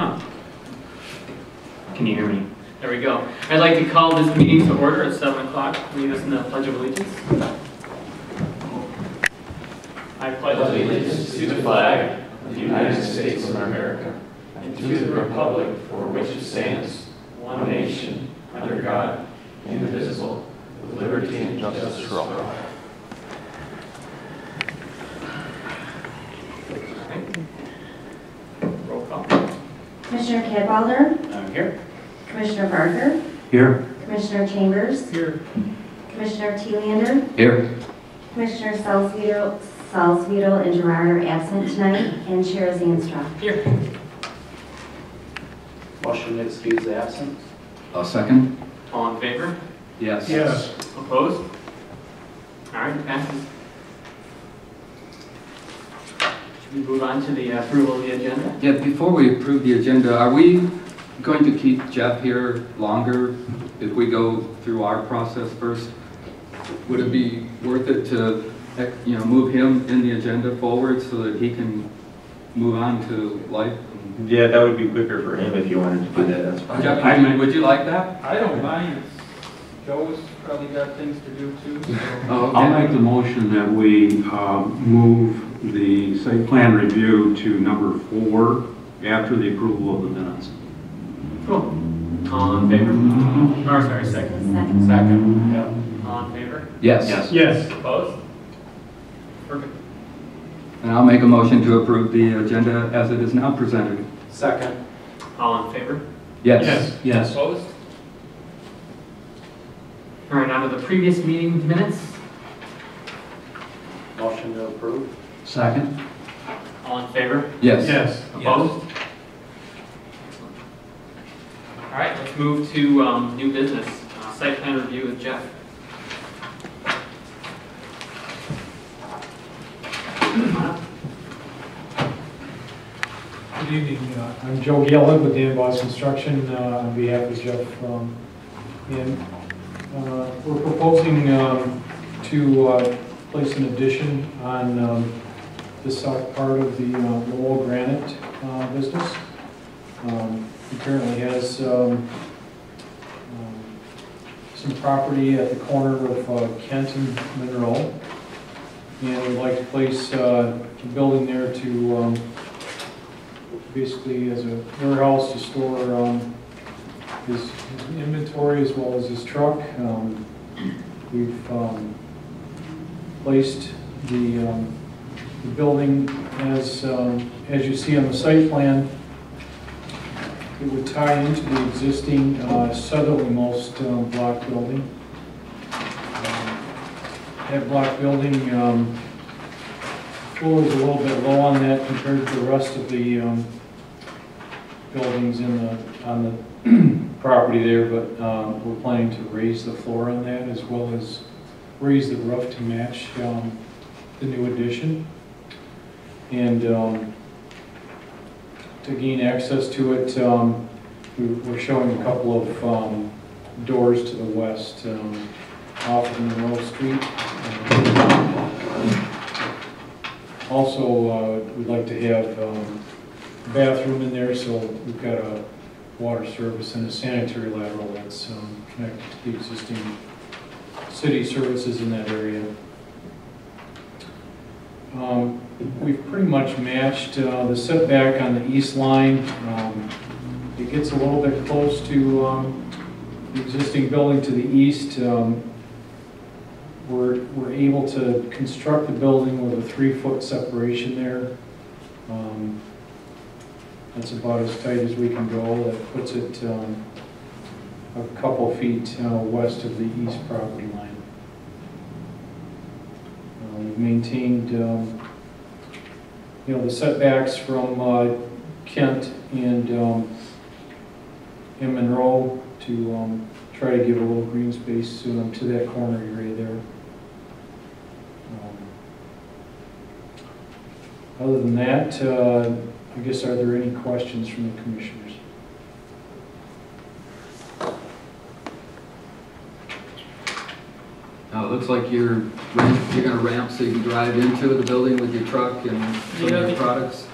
Huh. Can you hear me? There we go. I'd like to call this meeting to order at 7 o'clock. Lead us in the Pledge of Allegiance. I pledge allegiance to the flag of the United States of America and to the republic for which it stands, one nation, under God, indivisible, with liberty and justice for all. Roll call. Commissioner Cadwalder? I'm here. Commissioner Barker? Here. Commissioner Chambers? Here. Commissioner Thielander? Here. Commissioner Salzweedl and Gerard are absent tonight, and Chair Zanstra. Here. Motion to excuse the absence. I'll second. All in favor? Yes. Yes. Opposed? All right, passes. Should we move on to the approval of the agenda? Yeah, before we approve the agenda, are we going to keep Jeff here longer if we go through our process first? Would it be worth it to, move him in the agenda forward so that he can move on to life? Yeah, that would be quicker for him if you wanted to do that, that's fine. Jeff, would you like that? I don't mind. Joe's probably got things to do too. So. Oh, okay. I'll make the motion that we move the site plan review to number 4 after the approval of the minutes. Cool. All in favor? Or sorry, second. Second. Yep. All in favor? Yes. Yes. Opposed? Perfect. And I'll make a motion to approve the agenda as it is now presented. Second. All in favor? Yes. Yes. Opposed? All right, now to the previous meeting minutes. Motion to approve. Second. All in favor? Yes. Yes. Opposed? All right, let's move to new business. Site plan review with Jeff. Good evening. I'm Joe Galehead with Dan Boss Construction on behalf of Jeff. We're proposing to place an addition on the south part of the Lowell granite business. He currently has some property at the corner of Kent and Monroe, and we'd like to place a building there to basically as a warehouse to store his inventory as well as his truck. We've placed the building as you see on the site plan. It would tie into the existing southerlymost block building. That block building floor is a little bit low on that compared to the rest of the buildings on the property there, but we're planning to raise the floor on that as well as raise the roof to match the new addition. And to gain access to it, we're showing a couple of doors to the west off of Monroe Street. Also, we'd like to have a bathroom in there, so we've got a water service and a sanitary lateral that's connected to the existing city services in that area. We've pretty much matched the setback on the east line. It gets a little bit close to the existing building to the east. We're able to construct the building with a 3-foot separation there. That's about as tight as we can go. That puts it a couple feet west of the east property line. We've maintained the setbacks from Kent and Monroe to try to give a little green space to that corner area there. Other than that, I guess, are there any questions from the commissioners? It looks like you're going to ramp so you can drive into the building with your truck and some of your products.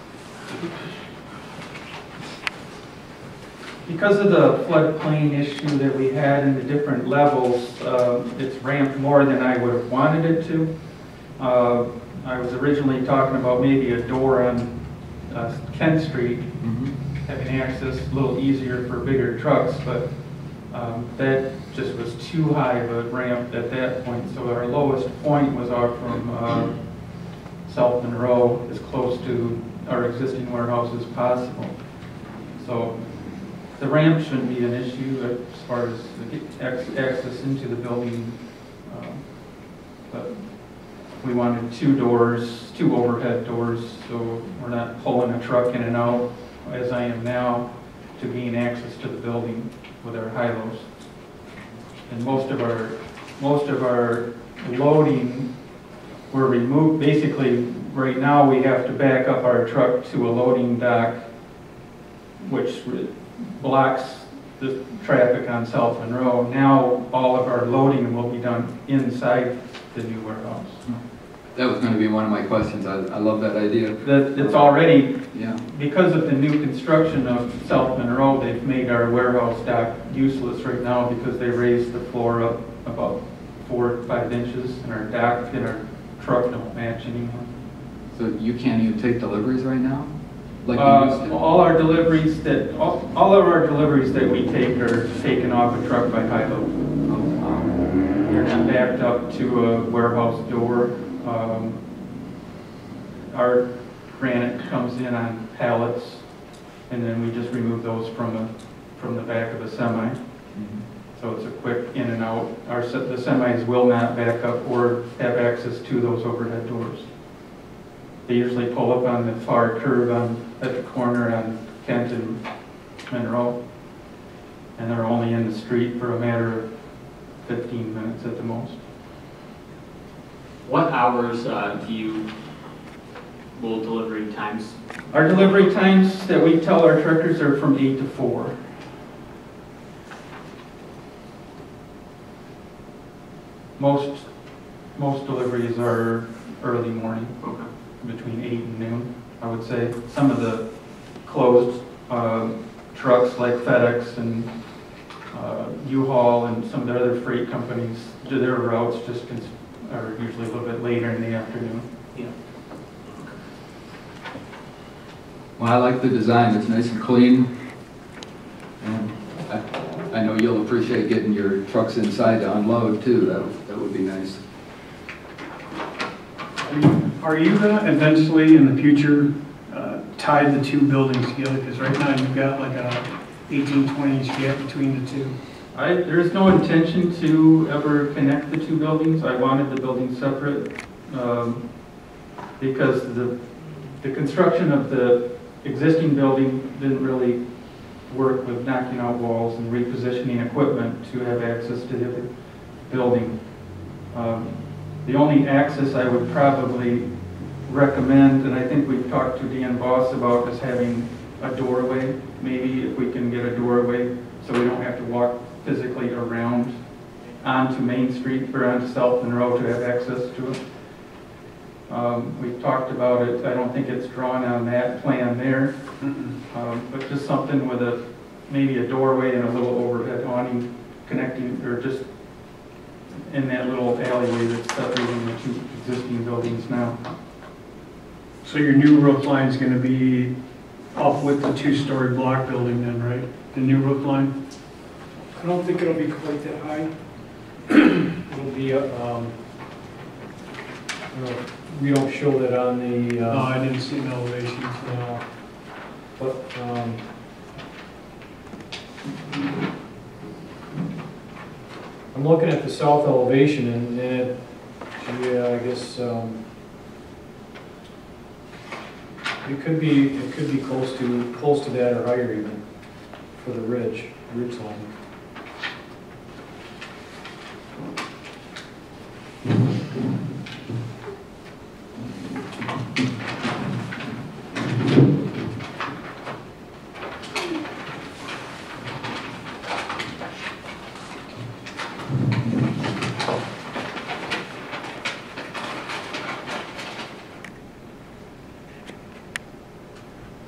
Because of the floodplain issue that we had in the different levels, it's ramped more than I would have wanted it to. I was originally talking about maybe a door on Kent Street, having access a little easier for bigger trucks, but that just was too high of a ramp at that point. So our lowest point was off from South Monroe, as close to our existing warehouse as possible. So the ramp shouldn't be an issue as far as access into the building. But we wanted two overhead doors, so we're not pulling a truck in and out, as I am now, to gain access to the building with our high-lows. And most of our loading were removed. Basically, right now we have to back up our truck to a loading dock, which blocks the traffic on South Monroe. Now all of our loading will be done inside the new warehouse. That was going to be one of my questions. I love that idea. It's already, Yeah. because of the new construction of South Monroe, they've made our warehouse dock useless right now because they raised the floor up about 4 to 5 inches, and our dock and our truck don't match anymore. So you can't even take deliveries right now? Like you used to? All of our deliveries that we take are taken off a truck by high-low. They're not backed up to a warehouse door. Our granite comes in on pallets, and then we just remove those from the back of a semi. So it's a quick in and out. The semis will not back up or have access to those overhead doors. They usually pull up on the far curb at the corner on Kent and Monroe, and they're only in the street for a matter of 15 minutes at the most. What hours will delivery times? Our delivery times that we tell our truckers are from 8 to 4. Most deliveries are early morning, between 8 and noon, I would say. Some of the closed trucks like FedEx and U-Haul and some of the other freight companies, their routes just are usually a little bit later in the afternoon. Yeah. Well, I like the design. It's nice and clean. And I know you'll appreciate getting your trucks inside to unload too. That would be nice. Are you going to eventually in the future tie the two buildings together? Because right now you've got like a 18, 20 inch gap between the two. There's no intention to ever connect the two buildings. I wanted the buildings separate because the construction of the existing building didn't really work with knocking out walls and repositioning equipment to have access to the other building. The only access I would probably recommend, and I think we've talked to Dan Voss about, is having a doorway. Maybe if we can get a doorway so we don't have to walk physically around onto Main Street or onto South Monroe to have access to it. We've talked about it. I don't think it's drawn on that plan there, but just something with maybe a doorway and a little overhead awning connecting, or just in that little alleyway that's separating the two existing buildings now. So your new roof line is going to be up with the two-story block building then, right? The new roof line? I don't think it'll be quite that high. It'll be, we don't show that on the. No, I didn't see an elevation. No. But, I'm looking at the south elevation and it, yeah, I guess, it could be close to that or higher even for the ridge line.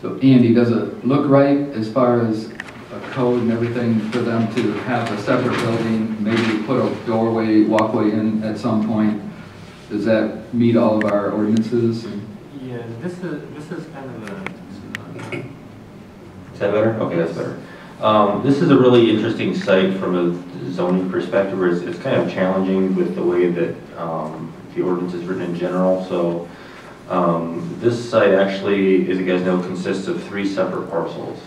So Andy, does it look right as far as a code and everything for them to have a separate building, maybe put a doorway, walkway in at some point? Does that meet all of our ordinances? Yeah, this is kind of a. Is that better? Okay, that's better. This is a really interesting site from a zoning perspective, where it's kind of challenging with the way that the ordinance is written in general. So this site actually, as you guys know, consists of 3 separate parcels.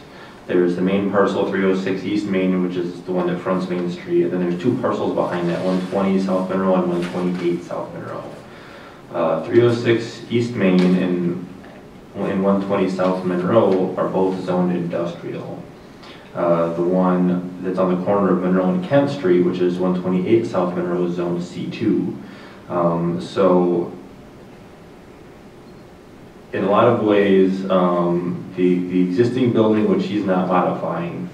There's the main parcel, 306 East Main, which is the one that fronts Main Street, and then there's 2 parcels behind that, 120 South Monroe and 128 South Monroe. 306 East Main and 120 South Monroe are both zoned industrial. The one that's on the corner of Monroe and Kent Street, which is 128 South Monroe, is zoned C2. So in a lot of ways, the existing building, which he's not modifying,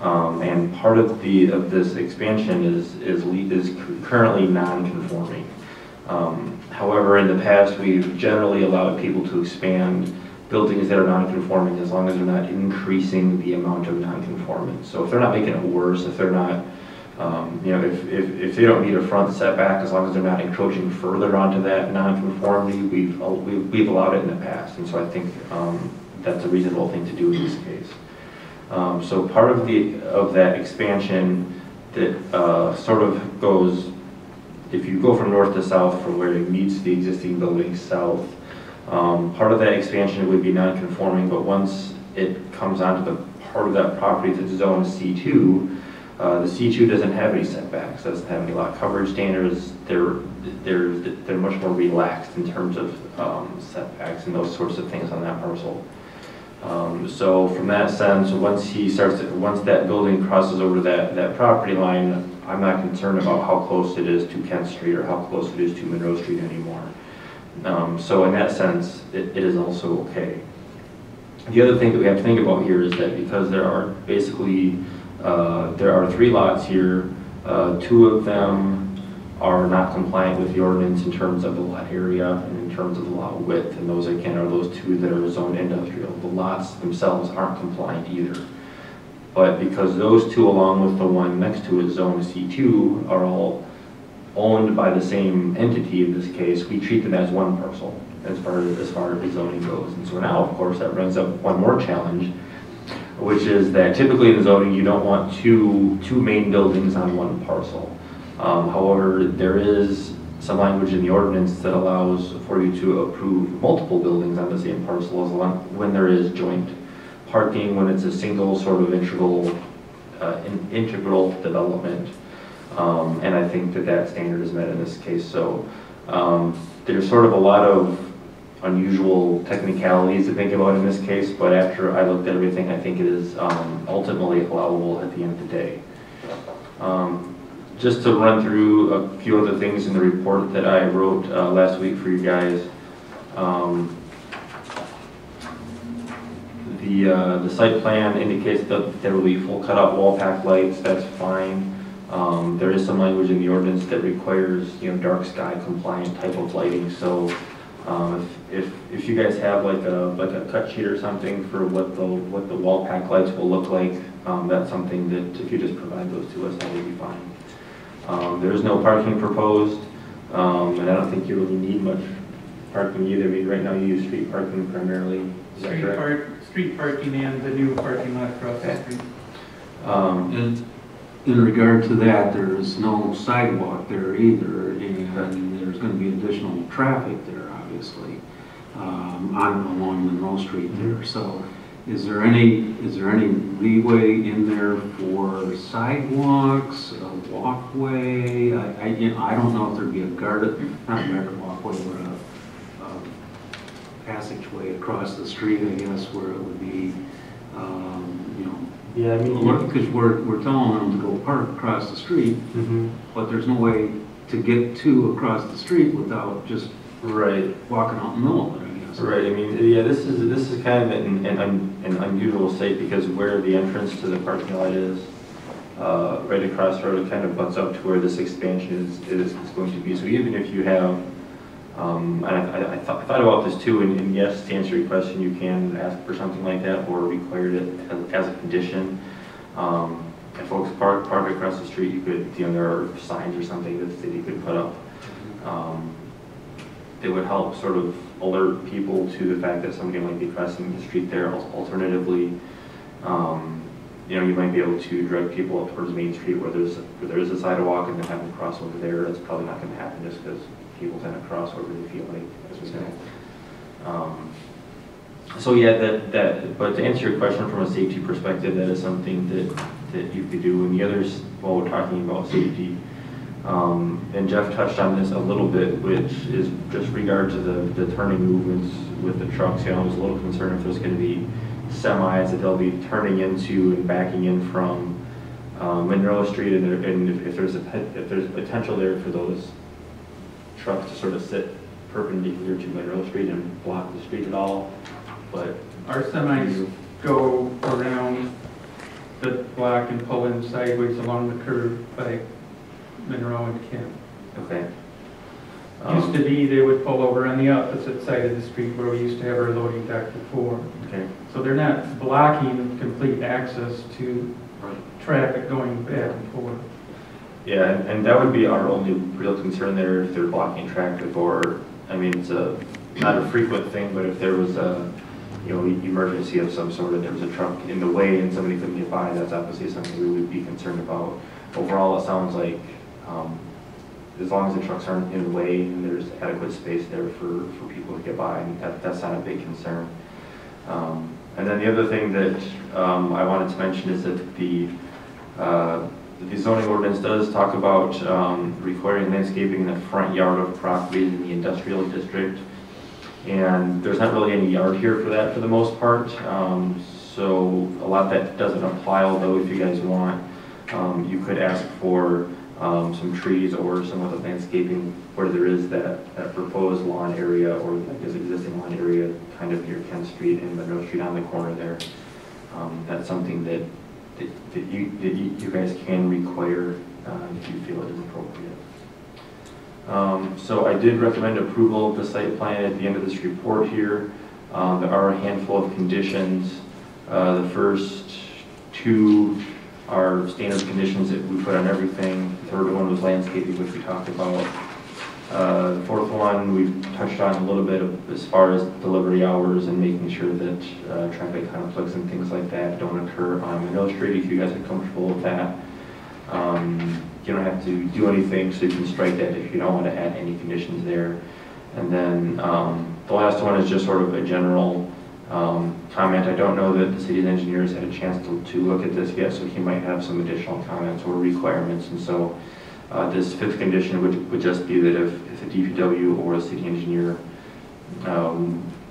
and part of this expansion is currently non-conforming. However, in the past, we've generally allowed people to expand buildings that are non-conforming as long as they're not increasing the amount of non-conformance. So if they're not making it worse, if they're not, if they don't need a front setback, as long as they're not encroaching further onto that non-conformity, we've allowed it in the past. And so I think that's a reasonable thing to do in this case. So part of that expansion that sort of goes, if you go from north to south from where it meets the existing building south, part of that expansion would be non-conforming, but once it comes onto the part of that property that's zoned C2, the C2 doesn't have any setbacks, doesn't have any lot coverage standards. They're much more relaxed in terms of setbacks and those sorts of things on that parcel. So from that sense, once that building crosses over that property line, I'm not concerned about how close it is to Kent Street or how close it is to Monroe Street anymore. So in that sense, it is also okay. The other thing that we have to think about here is that because there are basically, there are 3 lots here, 2 of them are not compliant with the ordinance in terms of the lot area and in terms of the lot width, and those again are those 2 that are zoned industrial. The lots themselves aren't compliant either. But because those 2, along with the one next to it, zoned C2, are all owned by the same entity in this case, we treat them as one parcel as far as zoning goes. And so now, of course, that brings up one more challenge, which is that typically in zoning you don't want two main buildings on one parcel. However, there is some language in the ordinance that allows for you to approve multiple buildings on the same parcel as long when there is joint parking, when it's a single sort of integral development. And I think that standard is met in this case. So there's sort of a lot of unusual technicalities to think about in this case, but after I looked at everything, I think it is ultimately allowable at the end of the day. Just to run through a few other things in the report that I wrote last week for you guys. The site plan indicates that there will be full cutout wall pack lights. That's fine. There is some language in the ordinance that requires, dark sky compliant type of lighting. So if you guys have like a cut sheet or something for what the wall pack lights will look like, that's something that if you just provide those to us, that would be fine. There is no parking proposed, and I don't think you really need much parking either. I mean, right now you use street parking primarily. Is that correct? Street parking and the new parking lot across the street. And in regard to that, there is no sidewalk there either, and there's going to be additional traffic there, obviously, along Monroe Street there. So, is there any leeway in there for sidewalks, a walkway? I don't know if there'd be not a guarded walkway, but a passageway across the street, I guess, where it would be, Yeah, I mean, because we're telling them to go park across the street, but there's no way to get across the street without just walking out in the middle of it, I guess. Right. I mean, yeah, this is kind of an unusual state because where the entrance to the parking lot is, right across the road, it kind of butts up to where this expansion is going to be. So even if you have, and I thought about this too, and yes, to answer your question, you can ask for something like that or require it as a condition. If folks park across the street, you could, there are signs or something that the city could put up. It would help sort of alert people to the fact that somebody might be crossing the street there. Alternatively, you might be able to direct people up towards Main Street where there is a sidewalk and then have them cross over there. That's probably not going to happen just because people tend to cross over, they feel like, as we know. So yeah, but to answer your question from a safety perspective, that is something that you could do. And the others, while we're talking about safety, and Jeff touched on this a little bit, which is just regard to the turning movements with the trucks. I was a little concerned if there's going to be semis that they'll be turning into and backing in from Monroe Street, and if there's potential there for those trucks to sort of sit perpendicular to Monroe Street and block the street at all. But our semis go around the block and pull in sideways along the curve by Monroe and Kent. Okay. Used to be they would pull over on the opposite side of the street where we used to have our loading dock before. Okay. So they're not blocking complete access to traffic going back and forth. Yeah, and that would be our only real concern there if they're blocking traffic, or, I mean, it's not a frequent thing, but if there was a, emergency of some sort, if there was a truck in the way and somebody couldn't get by, that's obviously something we would be concerned about. Overall, it sounds like as long as the trucks aren't in the way and there's adequate space there for people to get by, and that's not a big concern. And then the other thing that I wanted to mention is that the zoning ordinance does talk about requiring landscaping in the front yard of properties in the industrial district. And there's not really any yard here for that for the most part. So a lot of that doesn't apply, although if you guys want, you could ask for some trees or some of the landscaping where there is that proposed lawn area or is existing lawn area kind of near Kent Street and Monroe Street on the corner there. That's something that you guys can require if you feel it is appropriate. So I did recommend approval of the site plan at the end of this report here. There are a handful of conditions. The first two are standard conditions that we put on everything. The third one was landscaping, which we talked about. The fourth one we've touched on a little bit as far as delivery hours and making sure that traffic conflicts and things like that don't occur on Monroe Street. If you guys are comfortable with that, you don't have to do anything, so you can strike that if you don't want to add any conditions there. And then the last one is just sort of a general comment. I don't know that the city's engineers had a chance to look at this yet, so he might have some additional comments or requirements. And so this fifth condition would just be that if the DPW or the city engineer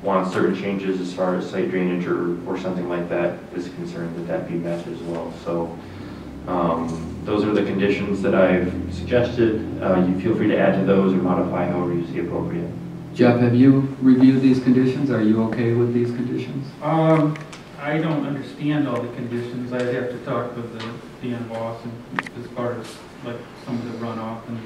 wants certain changes as far as site drainage or something like that is concerned, that be met as well. So those are the conditions that I've suggested. You feel free to add to those or modify however you see appropriate. Jeff, have you reviewed these conditions? Are you okay with these conditions? I don't understand all the conditions. I'd have to talk with the Dan boss as far as like some of the runoff and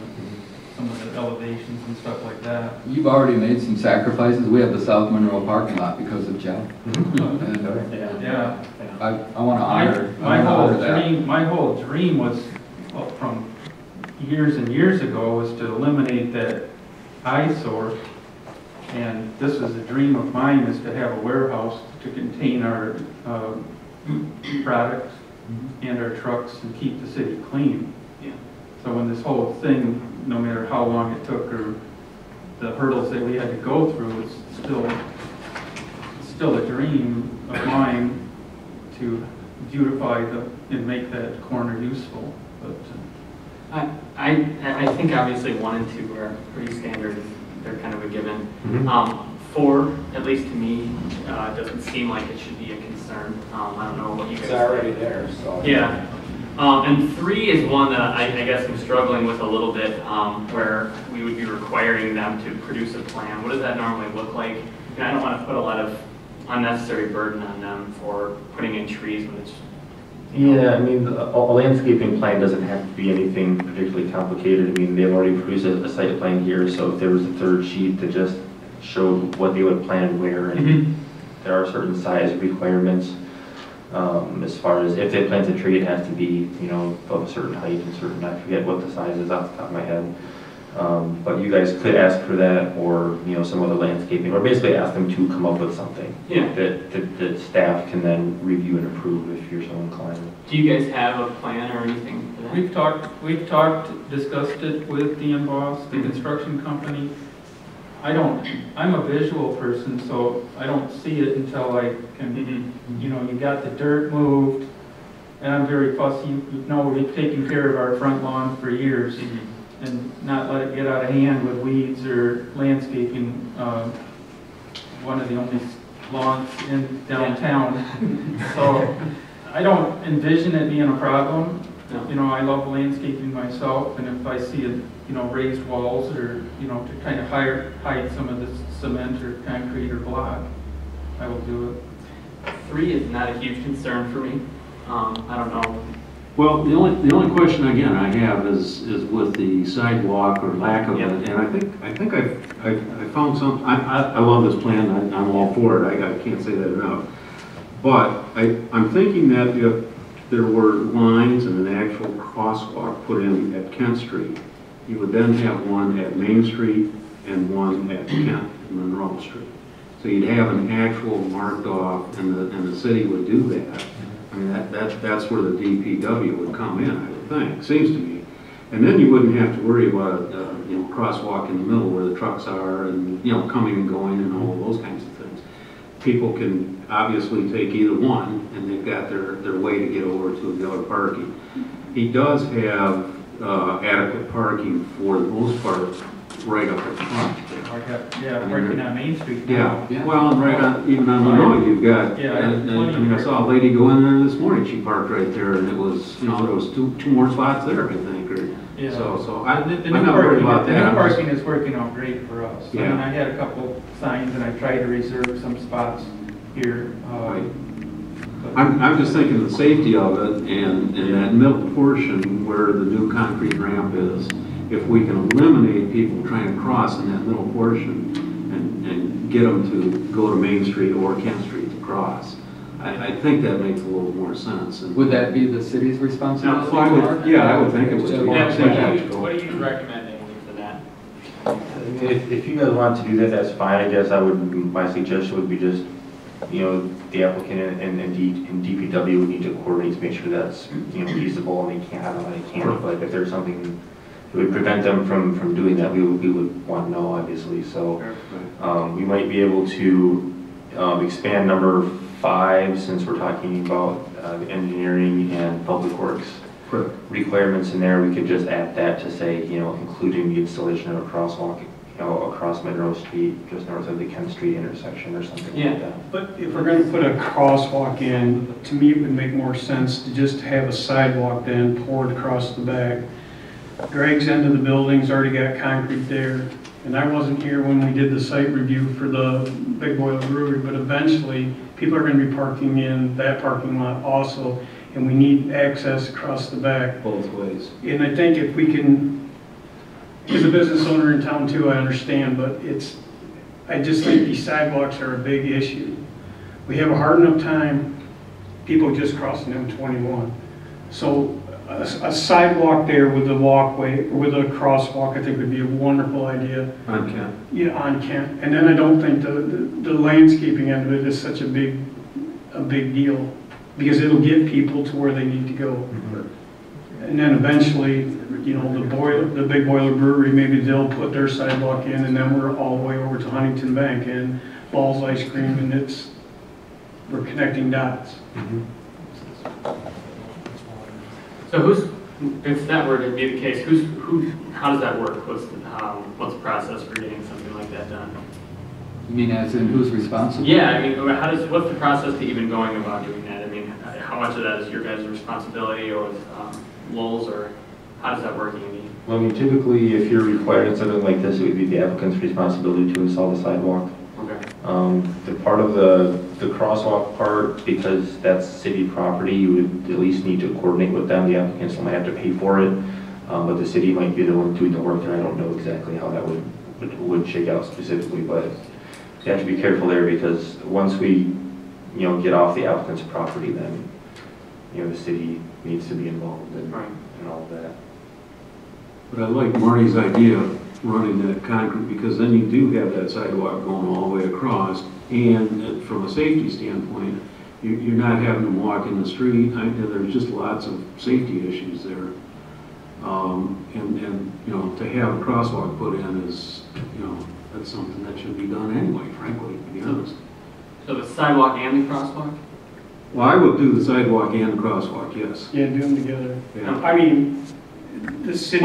some of the elevations and stuff like that. You've already made some sacrifices. We have the South Monroe parking lot because of Jeff. And, Yeah. I want to honor that. My whole dream was, well, from years and years ago, was to eliminate that eyesore. And this is a dream of mine, is to have a warehouse to contain our products and our trucks and keep the city clean. Yeah. So when this whole thing, no matter how long it took or the hurdles that we had to go through, it's still a dream of mine to beautify and make that corner useful. But I think obviously 1 and 2 are pretty standard. They're kind of a given. Mm-hmm. 4, at least to me, doesn't seem like it should be a concern. I don't know what you guys It's already there, so. Yeah. And 3 is one that I guess I'm struggling with a little bit, where we would be requiring them to produce a plan. What does that normally look like? And I don't want to put a lot of unnecessary burden on them for putting in trees when it's... Yeah, I mean, a landscaping plan doesn't have to be anything particularly complicated. I mean, they've already produced a site plan here, so if there was a third sheet that just showed what they would plan where, and there are certain size requirements. As far as if they plant a tree, it has to be, you know, of a certain height and certain, I forget what the size is off the top of my head. But you guys could ask for that, or, you know, some other landscaping, or basically ask them to come up with something. Yeah. That staff can then review and approve if you're so inclined. Do you guys have a plan or anything for that? We've talked, discussed it with the boss, the construction company. I'm a visual person, so I don't see it until I can, you know, you got the dirt moved, and I'm very fussy. You know, we've taken care of our front lawn for years, and not let it get out of hand with weeds or landscaping. One of the only lawns in downtown. So I don't envision it being a problem. No. You know, I love landscaping myself, and if I see raised walls, or, you know, to kind of hide some of the cement or concrete or block, I will do it. 3 is not a huge concern for me. I don't know. Well, the only question again I have is with the sidewalk or lack of it, and I think I found some. I love this plan. I'm all for it. I can't say that enough. But I'm thinking that if there were lines and an actual crosswalk put in at Kent Street, you would then have one at Main Street and one at Kent and Monroe Street. So you'd have an actual marked off, and the city would do that. I mean, that's where the DPW would come in, I would think, seems to me. And then you wouldn't have to worry about crosswalk in the middle where the trucks are, and, coming and going and all those kinds of things. People can obviously take either one, and they've got their way to get over to the other parking. He does have adequate parking for the most part right up at front. Parking on Main Street. Yeah, well, and right on, even on Monroe, you've got, I saw a lady go in there this morning, she parked right there, and it was, there was two more spots there, I think, so I'm not worried about that. The new parking is working out great for us. Yeah. I mean, I had a couple signs, and I tried to reserve some spots here. Right. I'm just thinking the safety of it, and that middle portion where the new concrete ramp is, if we can eliminate people trying to cross in that middle portion and get them to go to Main Street or Kent Street to cross, I think that makes a little more sense. And Would that be the city's responsibility? I would think it would be. What are you recommending for that? If you guys want to do that, that's fine. I guess my suggestion would be just, the applicant and DPW would need to coordinate to make sure that's, feasible, and they can't, but if there's something that would prevent them from doing that, we would want to know, obviously. So we might be able to expand number 5, since we're talking about the engineering and public works requirements in there. We could just add that to say, including the installation of a crosswalk, across Monroe Street, just north of the Kent Street intersection or something like that. But if we're going to put a crosswalk in, to me it would make more sense to just have a sidewalk then poured across the back. Greg's end of the building's already got concrete there, and I wasn't here when we did the site review for the Big Boiler Brewery, but eventually people are going to be parking in that parking lot also, and we need access across the back. Both ways. And I think if we can, as a business owner in town too, I understand, but I just think these sidewalks are a big issue. We have a hard enough time, people just crossing M21. So a sidewalk there with a walkway, with a crosswalk, I think would be a wonderful idea. On Kent. Yeah, on Kent. And then I don't think the landscaping end of it is such a big deal, because it'll get people to where they need to go. And then eventually, the Big Boiler Brewery, maybe they'll put their sidewalk in, and then we're all the way over to Huntington Bank and Ball's Ice Cream, and we're connecting dots. So if that were to be the case, how does that work? What's the process for getting something like that done? You mean as in who's responsible? Yeah, I mean, what's the process to even going about doing that? I mean, how much of that is your guys' responsibility, or is Lowell's, or how does that work, Andy? Well, I mean, typically, if you're required in something like this, it would be the applicant's responsibility to install the sidewalk. Okay. The part of the crosswalk part, because that's city property, you would at least need to coordinate with them. The applicants might have to pay for it, but the city might be the one doing the work there. I don't know exactly how that would shake out specifically, but you have to be careful there, because once we get off the applicant's property, then, the city needs to be involved in all of that. But I like Marty's idea of running that concrete, because then you do have that sidewalk going all the way across, and from a safety standpoint, you're not having them walk in the street. There's just lots of safety issues there. And to have a crosswalk put in is, that's something that should be done anyway, frankly, to be honest. So the sidewalk and the crosswalk? Well, I would do the sidewalk and the crosswalk, yes. Yeah, do them together. Yeah. I mean, the city.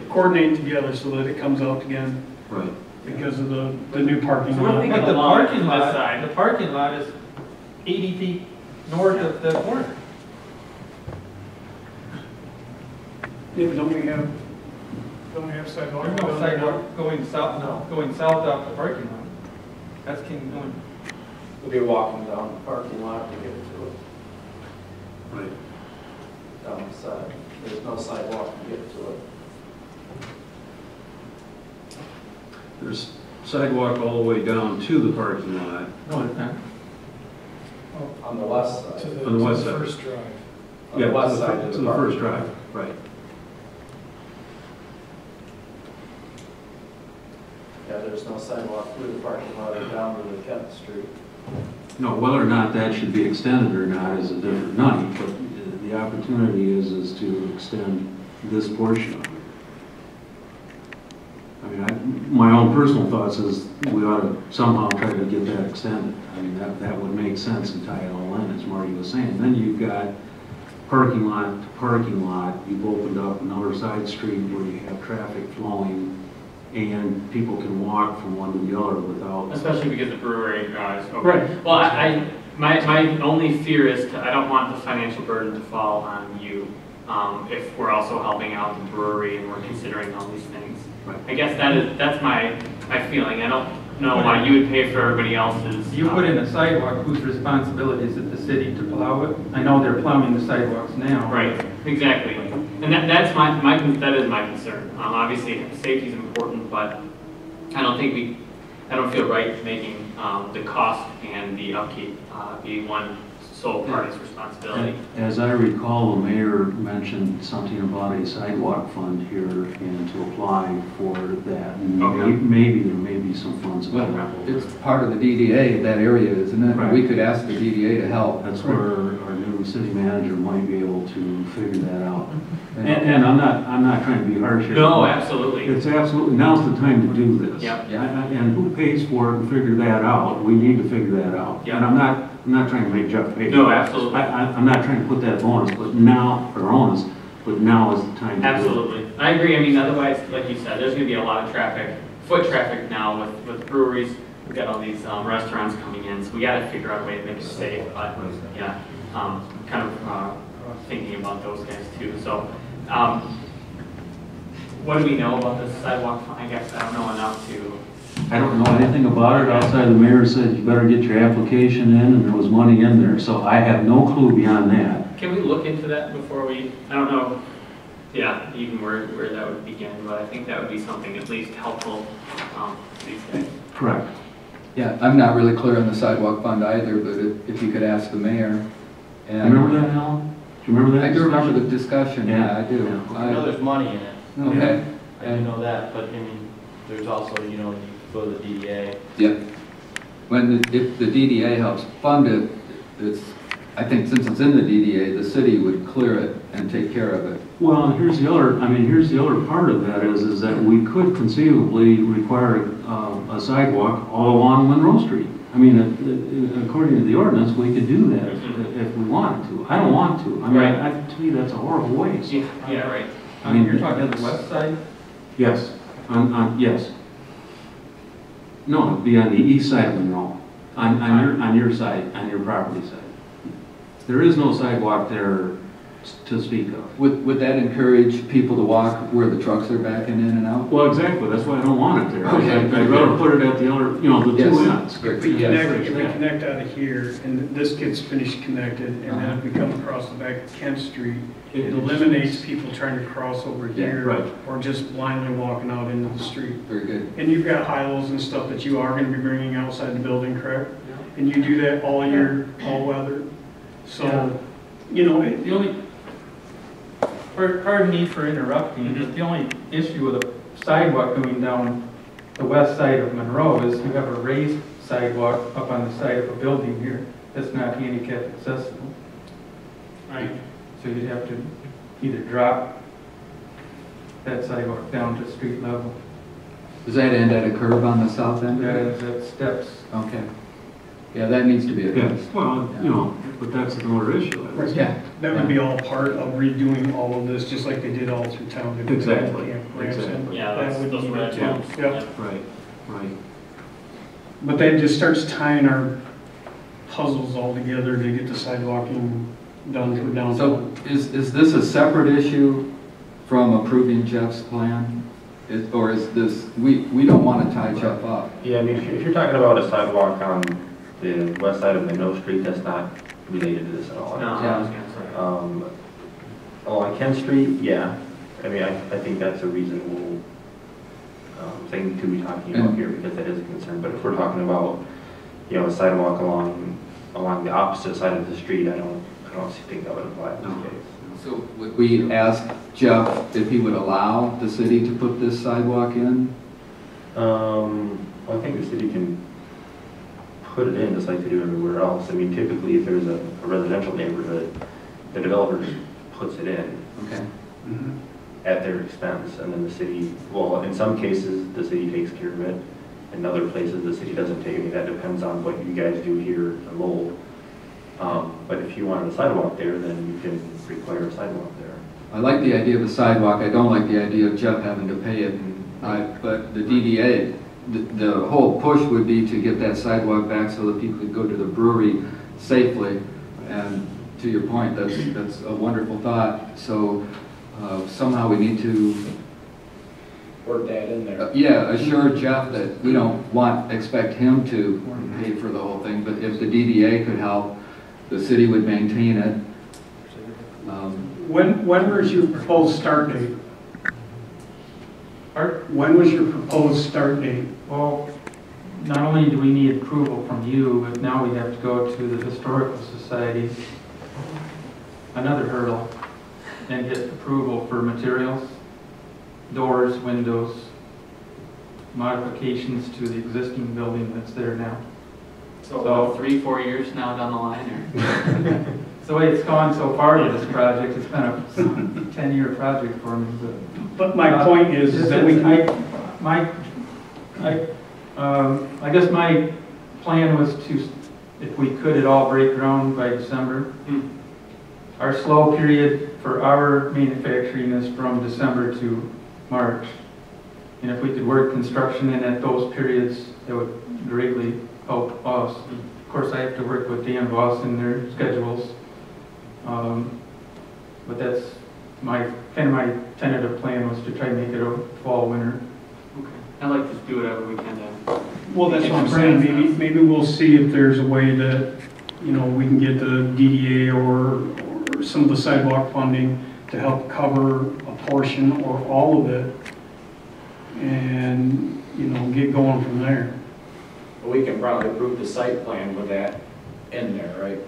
Coordinate together so that it comes out again Right. because of the new parking So we're lot. thinking But the along parking this lot, side. the parking lot is 80 feet north of the corner. Yeah, but don't we have sidewalk? There's no sidewalk going south off the parking lot. That's King going. We'll be walking down the parking lot to get to it, Right. down the side. There's no sidewalk to get to it. There's sidewalk all the way down to the parking lot. No, it's not. On the west side. On the west side. First drive. On the west side of to the the parking first lot. drive, right. Yeah, there's no sidewalk through the parking lot or down to the Kent Street. No, whether or not that should be extended or not is a different night, but the opportunity is to extend this portion of it. I mean, my own personal thoughts is we ought to somehow try to get that extended. I mean, that would make sense and tie it all in, as Marty was saying. Then you've got parking lot to parking lot. You've opened up another side street where you have traffic flowing and people can walk from one to the other without. Especially because the brewery is open. Right. Well, my only fear is I don't want the financial burden to fall on you if we're also helping out the brewery and we're considering all these things. Right. I guess that's my feeling. I don't know why you would pay for everybody else's. You put in a sidewalk, whose responsibility is it the city to plow it? I know they're plowing the sidewalks now. Right, exactly. And that is my concern. Obviously, safety is important, but I don't feel right making the cost and the upkeep be one sole party's responsibility. As I recall, the mayor mentioned something about a sidewalk fund here and to apply for that. And Okay. maybe there may be some funds Well, available. it's part of the DDA, that area, isn't it? Right. We could ask the DDA to help. That's where our new city manager might be able to figure that out. And I'm not trying to be harsh here. No, but absolutely. It's absolutely, now's the time to do this. Yep. And who pays for it and figure that out? We need to figure that out. Yep. And I'm not trying to make Jeff pay. No, absolutely. I'm not trying to put that bonus, but now is the time to do it. Absolutely. I agree. I mean, otherwise, like you said, there's going to be a lot of traffic, foot traffic now with breweries. We've got all these restaurants coming in, so we got to figure out a way to make it safe. But yeah, kind of thinking about those guys too. So, what do we know about the sidewalk? I guess I don't know enough to. I don't know anything about it outside the mayor said you better get your application in and there was money in there. So I have no clue beyond that. Can we look into that before we? I don't know. Yeah, even where that would begin, but I think that would be something at least helpful to these guys. Correct. Yeah, I'm not really clear on the sidewalk fund either, but if you could ask the mayor. And Remember that, Alan? Do you remember that? I do remember the discussion? discussion, yeah, I do. Yeah. I know there's money in it. Okay. I do know that, but I mean, there's also, you go to the DDA. Yeah. If the DDA helps fund it, I think since it's in the DDA, the city would clear it and take care of it. Well, here's the other part of that is that we could conceivably require a sidewalk all along Monroe Street. I mean, according to the ordinance, we could do that if we wanted to. I don't want to. I mean, to me, that's a horrible waste. Yeah, right. I mean, you're talking the west side? Yes, yes. No, it'd be on the east side of Monroe, on your side, on your property side. There is no sidewalk there to speak of. Would that encourage people to walk where the trucks are backing in and out? Well, exactly, that's why I don't want it there. Okay. I'd rather put it at the other, the two ends. If we connect out of here, and this gets finished connected, and then if we come across the back of Kent Street, it eliminates people trying to cross over here, right. or just blindly walking out into the street. Very good. And you've got high-lows and stuff that you are gonna be bringing outside the building, correct? and you do that all year, all weather. So, you know, The only, pardon me for interrupting, but the only issue with a sidewalk going down the west side of Monroe is you have a raised sidewalk up on the side of a building here that's not handicap accessible. right, So you'd have to either drop that sidewalk down to street level. Does that end at a curb on the south end? That is at steps. Okay. Yeah, that needs to be Yeah, addressed. well, you know, but that's another issue. Right. Yeah. that would be all part of redoing all of this, just like they did all through town. They put Exactly, camp ramps in. exactly. Yeah, That would those need red it too. bumps. Yep. Right, right. But that just starts tying our puzzles all together to get the sidewalking done for downtown. So is this a separate issue from approving Jeff's plan? Or is this, we don't want to tie Jeff up? Yeah, I mean, if you're talking about a sidewalk on the west side of Monroe Street, that's not related to this at all. No, I was gonna say. Along Kent Street, yeah. I mean, I think that's a reasonable thing to be talking about here, because that is a concern. But if we're talking about, you know, a sidewalk along the opposite side of the street, I don't think that would apply in No. this case. So would we ask Jeff if he would allow the city to put this sidewalk in? Well, I think the city can put it in just like they do everywhere else. I mean, typically, if there's a residential neighborhood, the developer just puts it in Okay. Mhm. at their expense, and then the city, well, in some cases, the city takes care of it. In other places, the city doesn't take it. That depends on what you guys do here in Lowell. But if you wanted a sidewalk there, then you can require a sidewalk there. I like the idea of a sidewalk. I don't like the idea of Jeff having to pay it. But the DDA, the whole push would be to get that sidewalk back so that people could go to the brewery safely. And to your point, that's a wonderful thought. So somehow we need to, Work that in there. yeah, assure Jeff that we don't expect him to pay for the whole thing. But if the DDA could help, the city would maintain it. When was your proposed start date? Art, When was your proposed start date? well, not only do we need approval from you, but now we have to go to the Historical Society, another hurdle, and get approval for materials, doors, windows, modifications to the existing building that's there now. So about 3-4 years now down the line, or? It's the way it's gone so far with this project. It's been a 10-year project for me, But my point is that we, I guess my plan was to, if we could at all, break ground by December. Our slow period for our manufacturing is from December to March. And if we could work construction in at those periods, that would greatly help us. Of course, I have to work with Dan Voss in their schedules. But that's my tentative plan was to try and make it a fall, winter. Okay. I'd like to do whatever we can to. well, that's what I'm saying, maybe we'll see if there's a way that, you know, we can get the DDA or some of the sidewalk funding to help cover a portion or all of it, and, you know, get going from there. We can probably approve the site plan with that in there, right?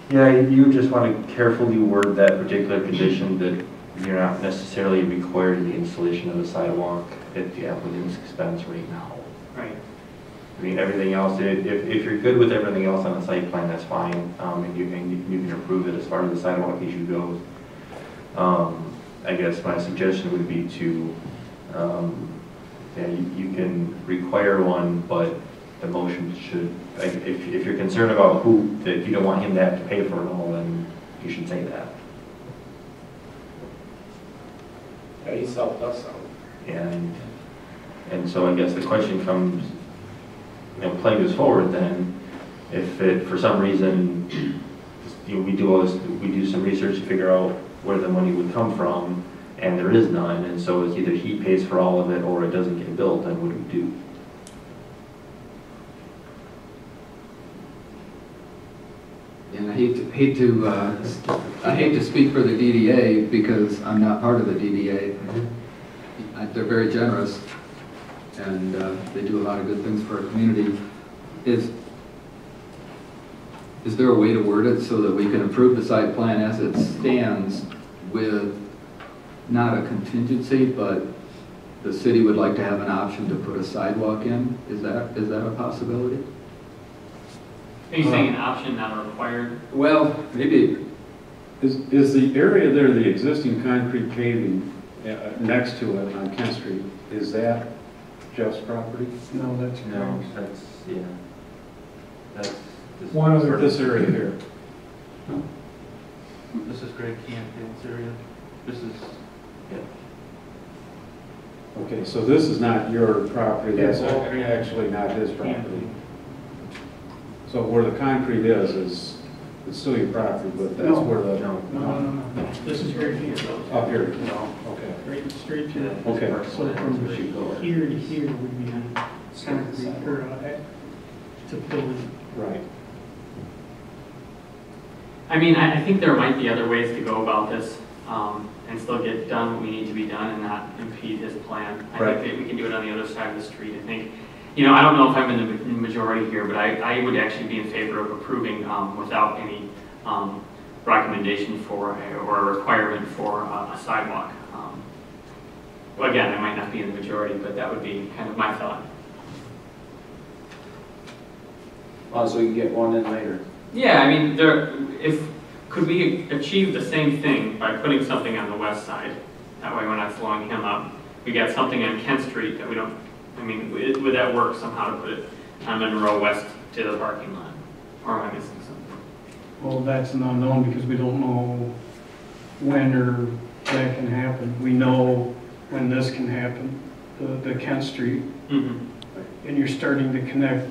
Yeah, you just want to carefully word that particular condition that you're not necessarily required in the installation of a sidewalk at the applicant's expense right now. Right. I mean, everything else, if you're good with everything else on the site plan, that's fine, and you can approve it as far as the sidewalk issue goes. I guess my suggestion would be to, yeah, you can require one, but the motion should, like, if you're concerned about that you don't want him to have to pay for it all, then you should say that. Yeah, he's helped us out. And so I guess the question comes, you know, playing this forward then, if it, for some reason, you know, we do some research to figure out where the money would come from, and there is none, and so it's either he pays for all of it or it doesn't get built, then what do we do? And I hate to speak for the DDA because I'm not part of the DDA. They're very generous and they do a lot of good things for our community. is there a way to word it so that we can approve the site plan as it stands with not a contingency, but the city would like to have an option to put a sidewalk in? Is that a possibility? Are you saying an option, not a required? Well, maybe. Is the area there, the existing concrete paving next to it on Kent Street, is that Jeff's property? No, that's No, correct. that's, yeah. That's. One other- Or this area here? This is Greg Canfield's area. This is, Okay, so this is not your property, that's Yes. actually not his property. So where the concrete is it's still your property, but that's No. where the, No. No. This is right here. up here? No. Okay. Straight to, Okay. so from here to here would be on concrete, or to fill in. Right. I mean, I think there might be other ways to go about this, and still get done what we need to be done and not impede his plan. I Right. think that we can do it on the other side of the street. I think, I don't know if I'm in the majority here, but I would actually be in favor of approving without any recommendation for, or a requirement for a sidewalk. Well, again, I might not be in the majority, but that would be kind of my thought. so we can get one in later. Yeah, I mean, could we achieve the same thing by putting something on the west side? That way we're not slowing him up. We got something on Kent Street that we don't, would that work somehow to put it on Monroe West to the parking lot? Or am I missing something? Well, that's an unknown because we don't know when or that can happen. We know when this can happen, the Kent Street, Mm-hmm. and you're starting to connect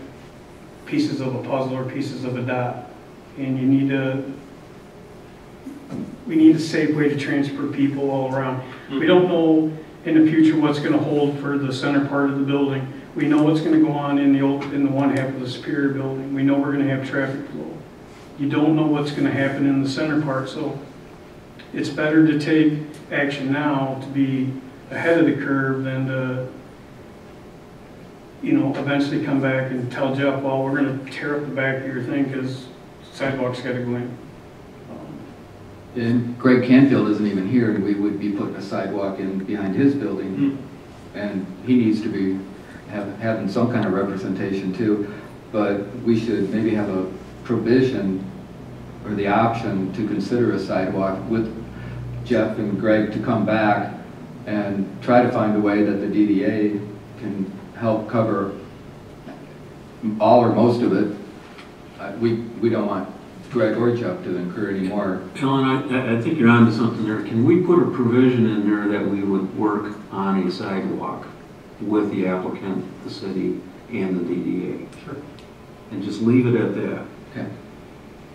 pieces of a puzzle or pieces of a dot. And we need a safe way to transfer people all around. We don't know in the future what's going to hold for the center part of the building. We know what's going to go on in the one half of the Superior building. We know we're going to have traffic flow. You don't know what's going to happen in the center part, so it's better to take action now to be ahead of the curve than to, eventually come back and tell Jeff, well, we're going to tear up the back of your thing because sidewalk's got to go in. And Greg Canfield isn't even here, and we would be putting a sidewalk in behind his building. And he needs to be having some kind of representation too. But we should maybe have a provision or the option to consider a sidewalk with Jeff and Greg to come back and try to find a way that the DDA can help cover all or most of it. We don't want Greg or Jeff to incur any more. Ellen, I think you're onto something there. Can we put a provision in there that we would work on a sidewalk with the applicant, the city, and the DDA? Sure. And just leave it at that. Okay.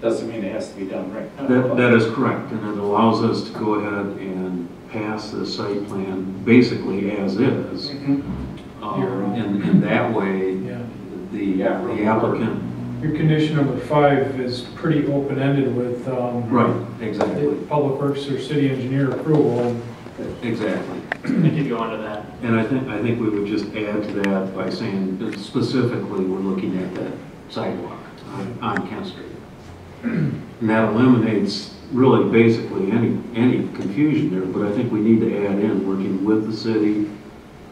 Doesn't mean it has to be done right now. That is correct, and it allows us to go ahead and pass the site plan basically as is. And that way, Yeah. the applicant. Your condition number 5 is pretty open-ended with Right, exactly, Public Works or city engineer approval. exactly. I could go into that. And I think we would just add to that by saying that specifically we're looking at that sidewalk on Kent Street. And that eliminates really basically any confusion there, but I think we need to add in working with the city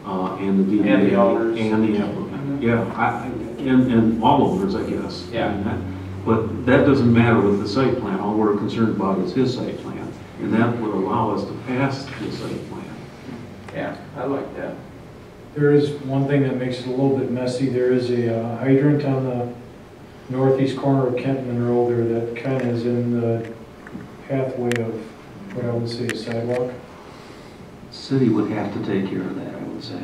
and the DDA And the owners. and the applicant. Yeah, and all owners, I guess. Yeah. But that doesn't matter with the site plan. All we're concerned about is his site plan, and that would allow us to pass the site plan. Yeah, I like that. There is one thing that makes it a little bit messy. There is a hydrant on the northeast corner of Kent Monroe there that kind of is in the pathway of what I would say a sidewalk. City would have to take care of that, I would say.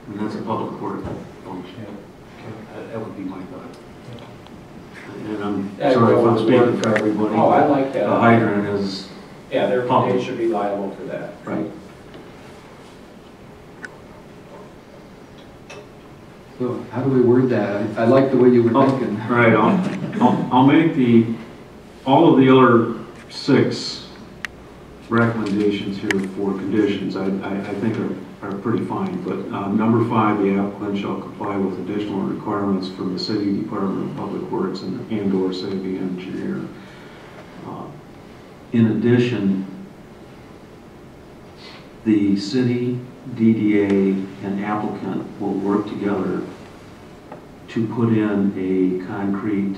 And that's a public work function. That would be my thought. And I'm That sorry if I'm would speaking work. for everybody. Oh, I like that. The hydrant is, Yeah, Public. they should be liable for that. right. So how do we word that? I like the way you were thinking. Right, I'll make all of the other 6 recommendations here for conditions, I think are are pretty fine, but number 5, the applicant shall comply with additional requirements from the City Department of Public Works and/or city engineer. In addition, the city, DDA, and applicant will work together to put in a concrete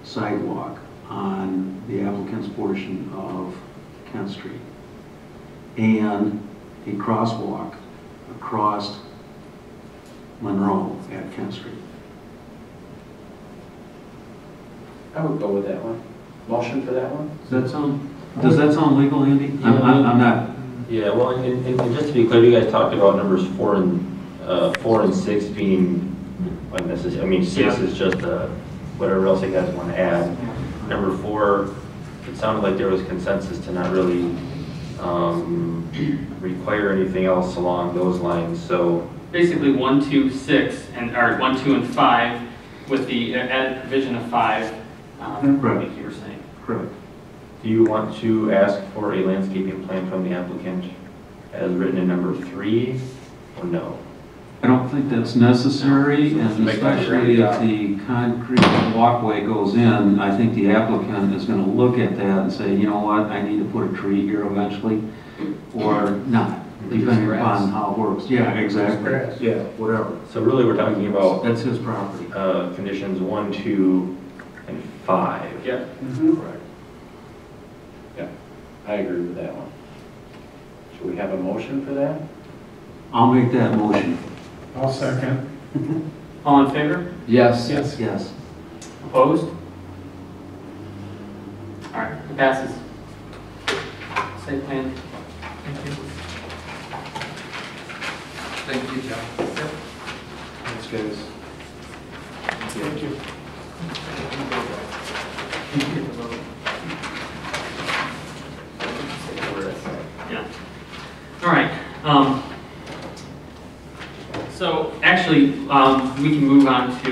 sidewalk on the applicant's portion of Kent Street and a crosswalk across Monroe at Kent Street. I would go with that one. Motion for that one? Does that sound legal, Andy? I'm not. Yeah, well, and just to be clear, you guys talked about numbers 4 and 6 being unnecessary. I mean, 6 is just whatever else you guys want to add. Number 4, it sounded like there was consensus to not really require anything else along those lines. So basically 1, 2, 6, or 1, 2, and 5 with the added provision of 5. Right. Like you were saying. Correct. do you want to ask for a landscaping plan from the applicant as written in number 3 or no? I don't think that's necessary, and Make that especially great. if the concrete walkway goes in, I think the applicant is gonna look at that and say, you know what, I need to put a tree here eventually, or not, depending upon how it works. Yeah, exactly. Grass. Yeah, whatever. So really, we're talking about That's his property. conditions 1, 2, and 5. Yeah, Mhm. correct. Yeah, I agree with that one. Should we have a motion for that? I'll make that motion. I'll second. All in favor? Yes. Yes. Yes. Opposed? All right, it passes. Site plan. Thank you. Thank you, John. Thanks, guys. Thank you. Yeah. All right. So actually, we can move on to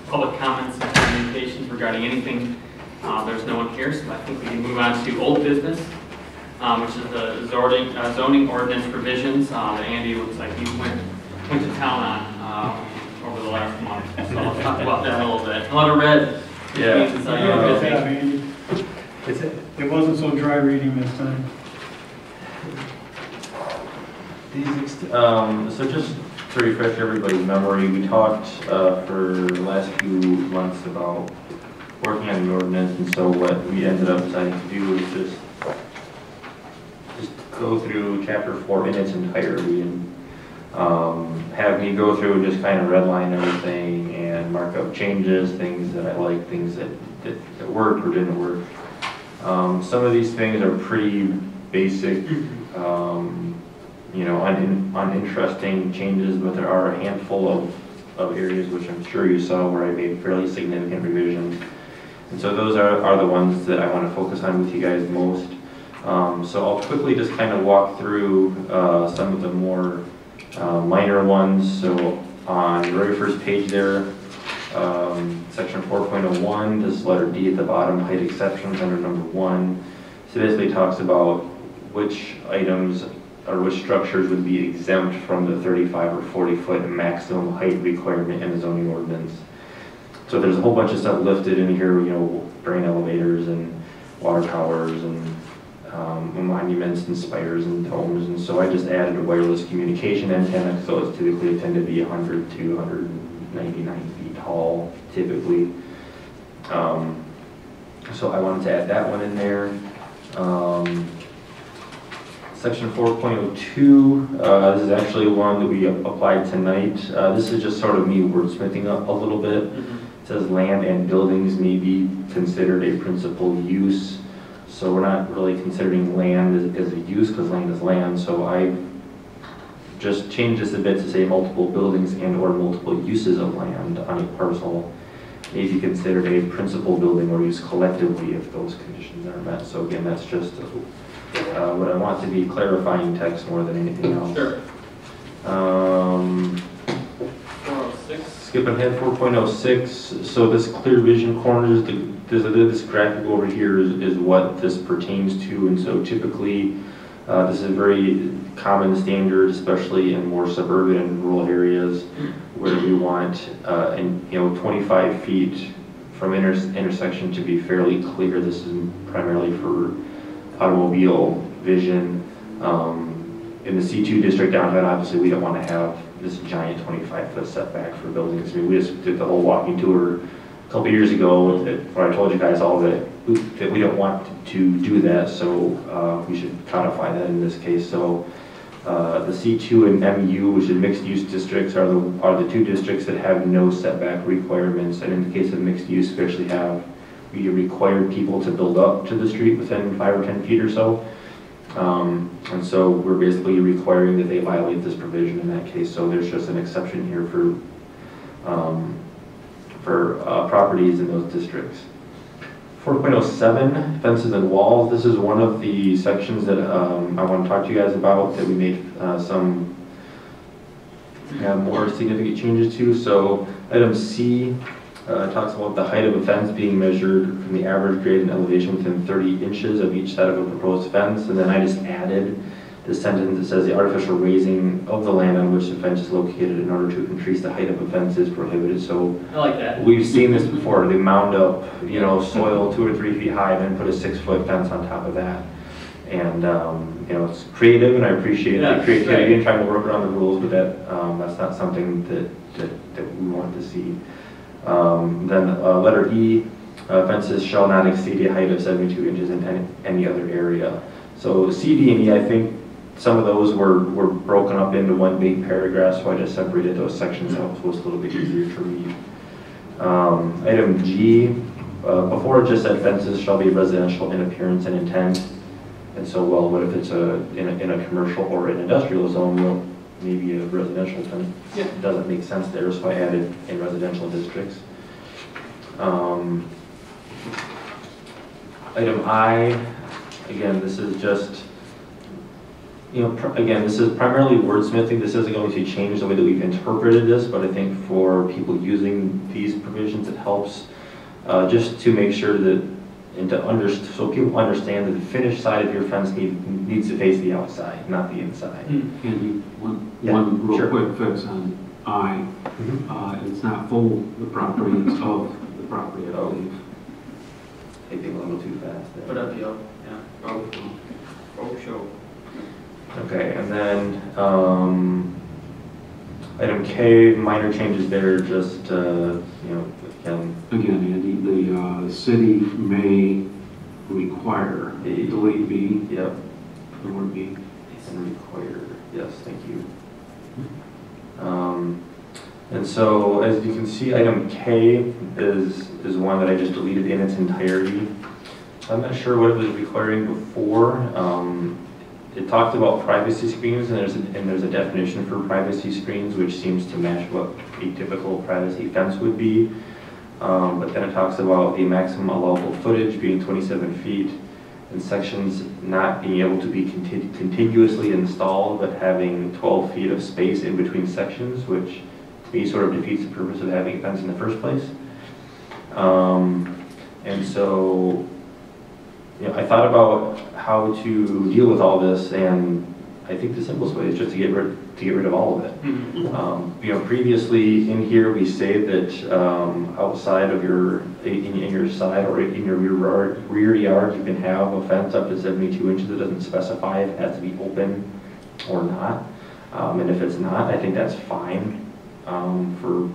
public comments and communications regarding anything. There's no one here, so I think we can move on to old business, which is the zoning ordinance provisions that Andy looks like he went to town on over the last month. So let's talk about that a little bit. A lot of red. Yeah. Means you're busy. Andy. It wasn't so dry reading this time. So just to refresh everybody's memory, we talked for the last few months about working on the ordinance, and so what we ended up deciding to do is just go through chapter 4 in its entirety and have me go through and just kind of redline everything and mark up changes, things that I like, things that worked or didn't work. Some of these things are pretty basic, uninteresting changes, but there are a handful of areas which I'm sure you saw where I made fairly significant revisions. And so those are the ones that I want to focus on with you guys most. So I'll quickly just kind of walk through some of the more minor ones. So on the very first page there, section 4.01, this letter D at the bottom, height exceptions under number 1. So basically talks about which items or which structures would be exempt from the 35 or 40 foot maximum height requirement in the zoning ordinance. So there's a whole bunch of stuff listed in here, grain elevators and water towers and monuments and spires and domes. And so I just added a wireless communication antenna, so it's typically tend to be 100 to 199 feet tall, typically. So I wanted to add that one in there. Section 4.02, this is actually one that we applied tonight. This is just sort of me wordsmithing up a little bit. It says land and buildings may be considered a principal use. So we're not really considering land as a use because land is land. So I just changed this a bit to say multiple buildings and or multiple uses of land on a parcel may be considered a principal building or use collectively if those conditions are met. So again, that's just what I want to be clarifying text more than anything else. Sure. 406. Skipping ahead, 4.06. So this clear vision corners, this graphic over here is what this pertains to. And so typically This is a very common standard, especially in more suburban and rural areas where we want, 25 feet from intersection to be fairly clear. This is primarily for automobile vision. In the C2 district downtown, obviously, we don't want to have this giant 25-foot setback for buildings. I mean, we just did the whole walking tour a couple years ago, where I told you guys all that we don't want to do that, so we should codify that in this case. So the C2 and MU, which is mixed use districts, are the two districts that have no setback requirements. And in the case of mixed use, we actually we require people to build up to the street within 5 or 10 feet or so. And so we're basically requiring that they violate this provision in that case. So there's just an exception here for properties in those districts. 4.07, fences and walls. This is one of the sections that I want to talk to you guys about that we made some more significant changes to. So item C talks about the height of a fence being measured from the average grade and elevation within 30 inches of each side of a proposed fence. And then I just added the sentence that says the artificial raising of the land on which the fence is located in order to increase the height of a fence is prohibited. So I like that. We've seen this before. They mound up, soil 2 or 3 feet high, and then put a 6-foot fence on top of that. And it's creative, and I appreciate the creativity and trying to work around the rules, but that's not something that we want to see. Then letter E, fences shall not exceed a height of 72 inches in any other area. So C, D, and E, I think some of those were broken up into one big paragraph, so I just separated those sections out so it's a little bit easier to read. Item G, before it just said fences shall be residential in appearance and intent. And so, well, what if it's in a commercial or an industrial zone? Well, maybe a residential fence doesn't make sense there, so I added in residential districts. Item I, again, this is just, again, this is primarily wordsmithing. This isn't going to change the way that we've interpreted this, but I think for people using these provisions, it helps just to make sure that, so people understand that the finished side of your fence needs to face the outside, not the inside. Andy, one real quick fix on I. It's not full the property, it's of the property, I believe. Maybe a little too fast there. Put up the up, show. Okay, and then item K, minor changes there, just again. Again, Andy, the city may require, delete B. Yep. The word B. And require, yes, thank you. And so, as you can see, item K is one that I just deleted in its entirety. I'm not sure what it was requiring before. It talked about privacy screens, and there's a definition for privacy screens, which seems to match what a typical privacy fence would be. But then it talks about the maximum allowable footage being 27 feet, and sections not being able to be contiguously installed, but having 12 feet of space in between sections, which to me sort of defeats the purpose of having a fence in the first place. And so, I thought about how to deal with all this, and I think the simplest way is just to get rid of all of it. Previously in here we say that outside of in your side or in your rear yard you can have a fence up to 72 inches. It doesn't specify if it has to be open or not. And if it's not, I think that's fine for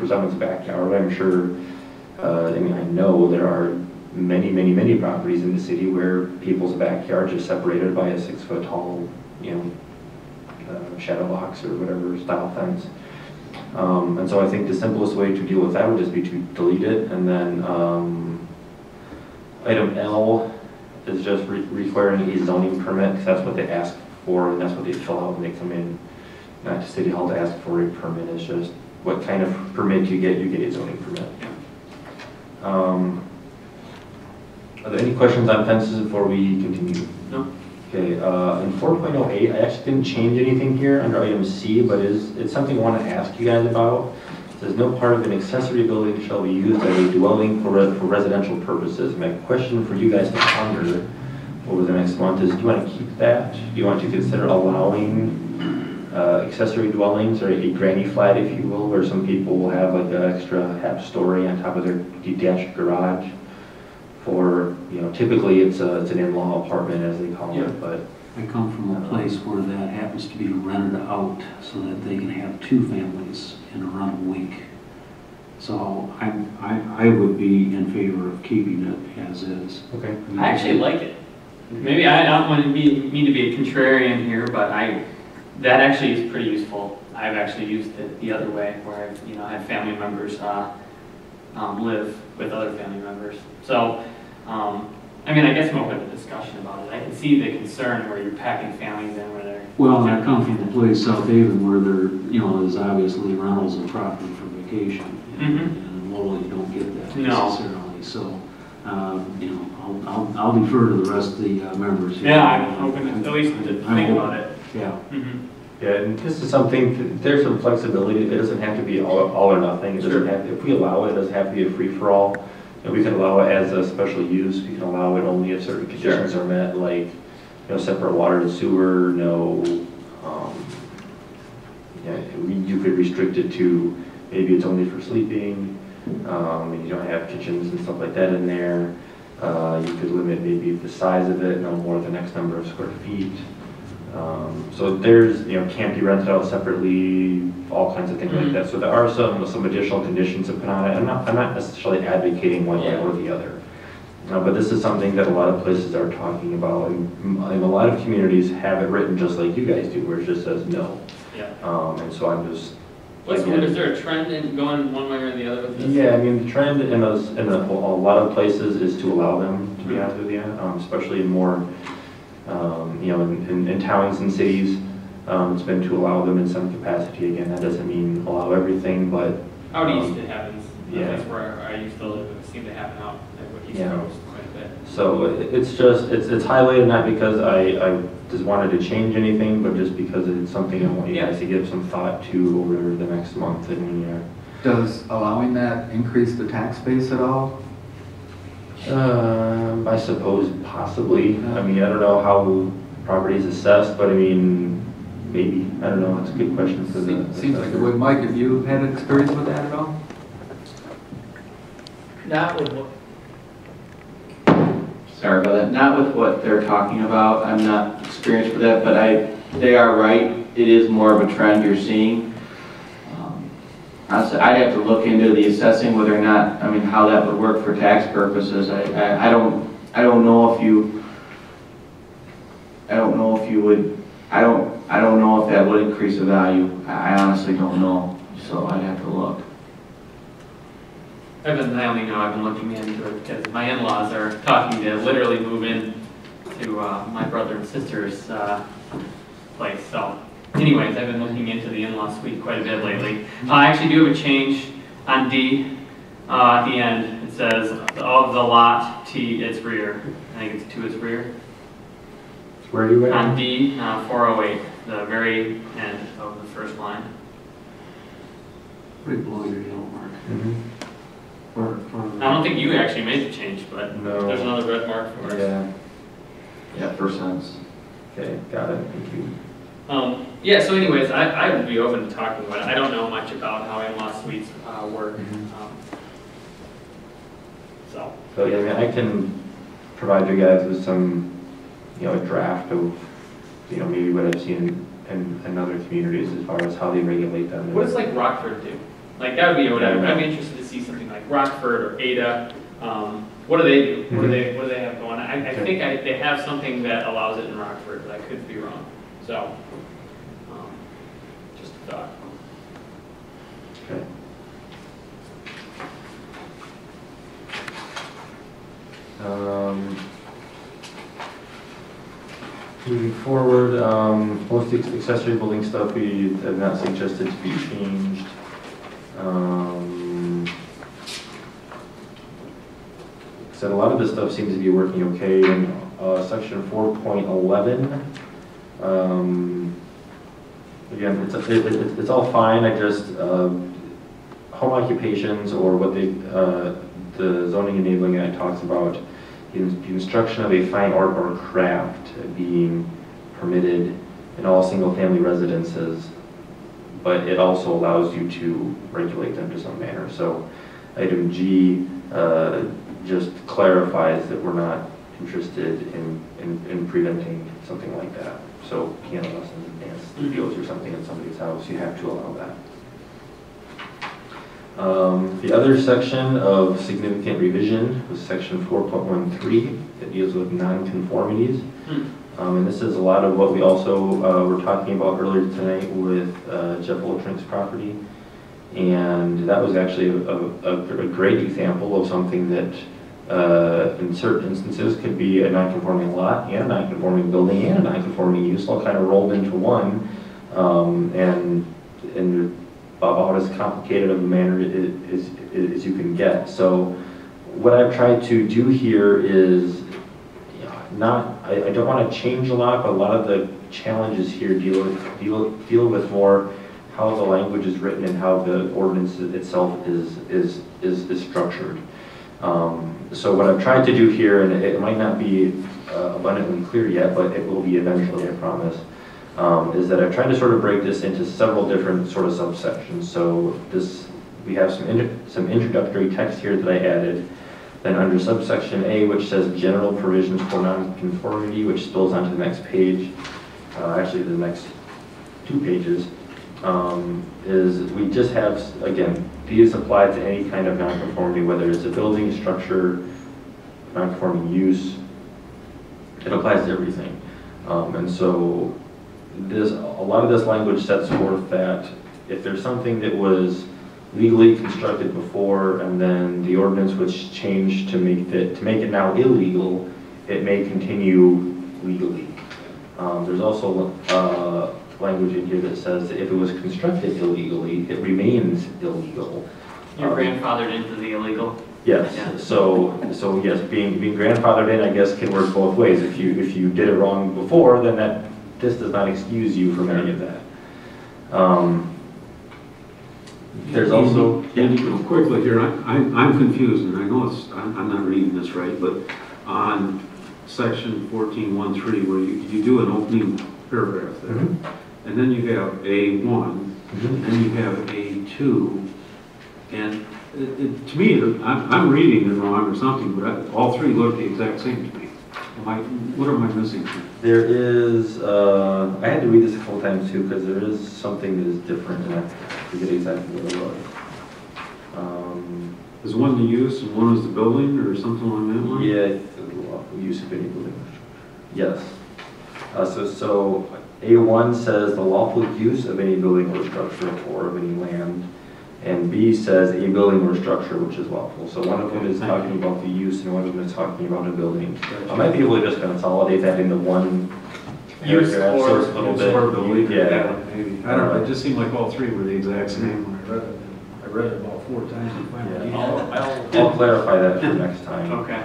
someone's backyard. I'm sure. I know there are many properties in the city where people's backyards are separated by a 6-foot tall, shadow box or whatever style fence. And so I think the simplest way to deal with that would just be to delete it. And then item L is just requiring a zoning permit, because that's what they ask for, and that's what they fill out when they come in. Not to City Hall to ask for a permit. It's just what kind of permit you get a zoning permit. Are there any questions on fences before we continue? No. Okay, in 4.08, I actually didn't change anything here under item C, but it's something I want to ask you guys about. It says no part of an accessory building shall be used as a dwelling for residential purposes. My question for you guys to ponder over the next month is, do you want to keep that? Do you want to consider allowing accessory dwellings, or a granny flat, if you will, where some people will have like an extra half story on top of their detached garage for, typically it's an in-law apartment, as they call it, but I come from a place where that happens to be rented out so that they can have 2 families in a run week. So I would be in favor of keeping it as is. okay. I actually like it. Maybe I don't want to mean to be a contrarian here, but that actually is pretty useful. I've actually used it the other way, where I've had family members live with other family members. So, I guess I'm open to discussion about it. I can see the concern where you're packing families in where they're. Well, I come from a place, South Haven, where there's obviously rentals and property for vacation. And in Lowell, you don't get that necessarily. So, I'll defer to the rest of the members here. Yeah, I'm open to at least to think about it. Yeah. Yeah, and this is something, there's some flexibility. It doesn't have to be all or nothing. It doesn't have, if we allow it, it doesn't have to be a free-for-all. We can allow it as a special use. We can allow it only if certain conditions are met, like, separate water and sewer, you could restrict it to, maybe it's only for sleeping, and you don't have kitchens and stuff like that in there. You could limit maybe the size of it, no more than X number of square feet. So there's, can't be rented out separately, all kinds of things like that. So there are some additional conditions to put on it. I'm not necessarily advocating one way or the other. But this is something that a lot of places are talking about, and a lot of communities have it written just like you guys do, where it just says no. Yeah. And so I'm just. Is there a trend in going one way or the other with this? Yeah, the trend in a lot of places is to allow them, to be honest with you, especially in more, in towns and cities. It's been to allow them in some capacity. Again, that doesn't mean allow everything, but. Out east it happens. Yeah. That's where I used to live. It seemed to happen out at East Coast quite a bit. So it's just, it's highlighted not because I just wanted to change anything, but just because it's something I want you guys to give some thought to over the next month and year. Does allowing that increase the tax base at all? I suppose possibly. I don't know how property is assessed, but maybe. I don't know. It's a good question for the. Seems like it would. Mike, have you had experience with that at all? Not with what. Sorry about that. Not with what they're talking about. I'm not experienced with that, but they are right. It is more of a trend you're seeing. Honestly, I'd have to look into the assessing whether or not, how that would work for tax purposes. I don't know if you would. I don't know if that would increase the value. I honestly don't know. So I'd have to look. I only know I've been looking into it because my in-laws are talking to literally move in to my brother and sister's place. So anyways, I've been looking into the in-law suite quite a bit lately. I actually do have a change on D at the end. It says of the lot T its rear. I think it's to its rear. Where are you at? On D 408, the very end of the first line. Right below your yellow mark. I don't think you actually made the change, but No. there's another red mark for us. Yeah, first sentence. Okay, got it. Thank you. So anyways, I would be open to talking about it. I don't know much about how in-law suites work. So yeah, I can provide you guys with some, a draft of, maybe what I've seen in other communities as far as how they regulate them. What does like Rockford do? Like that would be what I'd be interested to see something like Rockford or Ada. What do they do? What do they have going on? I think they have something that allows it in Rockford, but I could be wrong. So, just a thought. Okay. Moving forward, most accessory building stuff we have not suggested to be changed. So a lot of this stuff seems to be working okay. In section 4.11, again, it's all fine. I just home occupations, or what the zoning enabling act talks about, the instruction of a fine art or craft being permitted in all single-family residences, but it also allows you to regulate them to some manner. So item G just clarifies that we're not interested in preventing something like that. So piano lessons and dance studios or something in somebody's house, you have to allow that. The other section of significant revision was section 4.13 that deals with nonconformities. And this is a lot of what we also were talking about earlier tonight with Jeff Oltrink's property. And that was actually a great example of something that in certain instances could be a non-conforming lot and a non-conforming building and a non-conforming use all kind of rolled into one. And about as complicated of a manner as you can get. So what I've tried to do here is I don't want to change a lot, but a lot of the challenges here deal with more how the language is written and how the ordinance itself is structured. So what I've tried to do here, and it might not be abundantly clear yet, but it will be eventually, I promise, is that I've tried to sort of break this into several different sort of subsections. So we have some introductory text here that I added. Then under subsection A, which says general provisions for nonconformity, which spills onto the next page, actually the next 2 pages, is we just have, again, these apply to any kind of nonconformity, whether it's a building, structure, nonconforming use. It applies to everything. And so a lot of this language sets forth that if there's something that was legally constructed before and then the ordinance was changed to make it now illegal, it may continue legally. There's also language in here that says that if it was constructed illegally, it remains illegal. You're grandfathered into the illegal? Yes. Yeah. So yes, being grandfathered in, I guess, can work both ways. If you did it wrong before, then this does not excuse you from any of that. There's also quickly here. I'm confused, and I know I'm not reading this right, but on section 14.13, where you do an opening paragraph there, and then you have A1, and then you have A2, and to me, I'm reading it wrong or something, but all 3 look the exact same to me. What am I missing here? There is, I had to read this a couple times too, because there is something that is different, and I forget exactly what it was. Is one the use and one is the building, or something along that line? Yeah, use of any building. Yes. So A1 says the lawful use of any building or structure or of any land, and B says a building or structure which is lawful. So one of them is talking about the use and one of them is talking about a building. I might be able to just consolidate that into one paragraph, so it's a little bit. Building, yeah. Maybe. I don't know, it just seemed like all 3 were the exact same when I read it. I read it about 4 times and finally. Yeah. I'll clarify that for next time. Okay.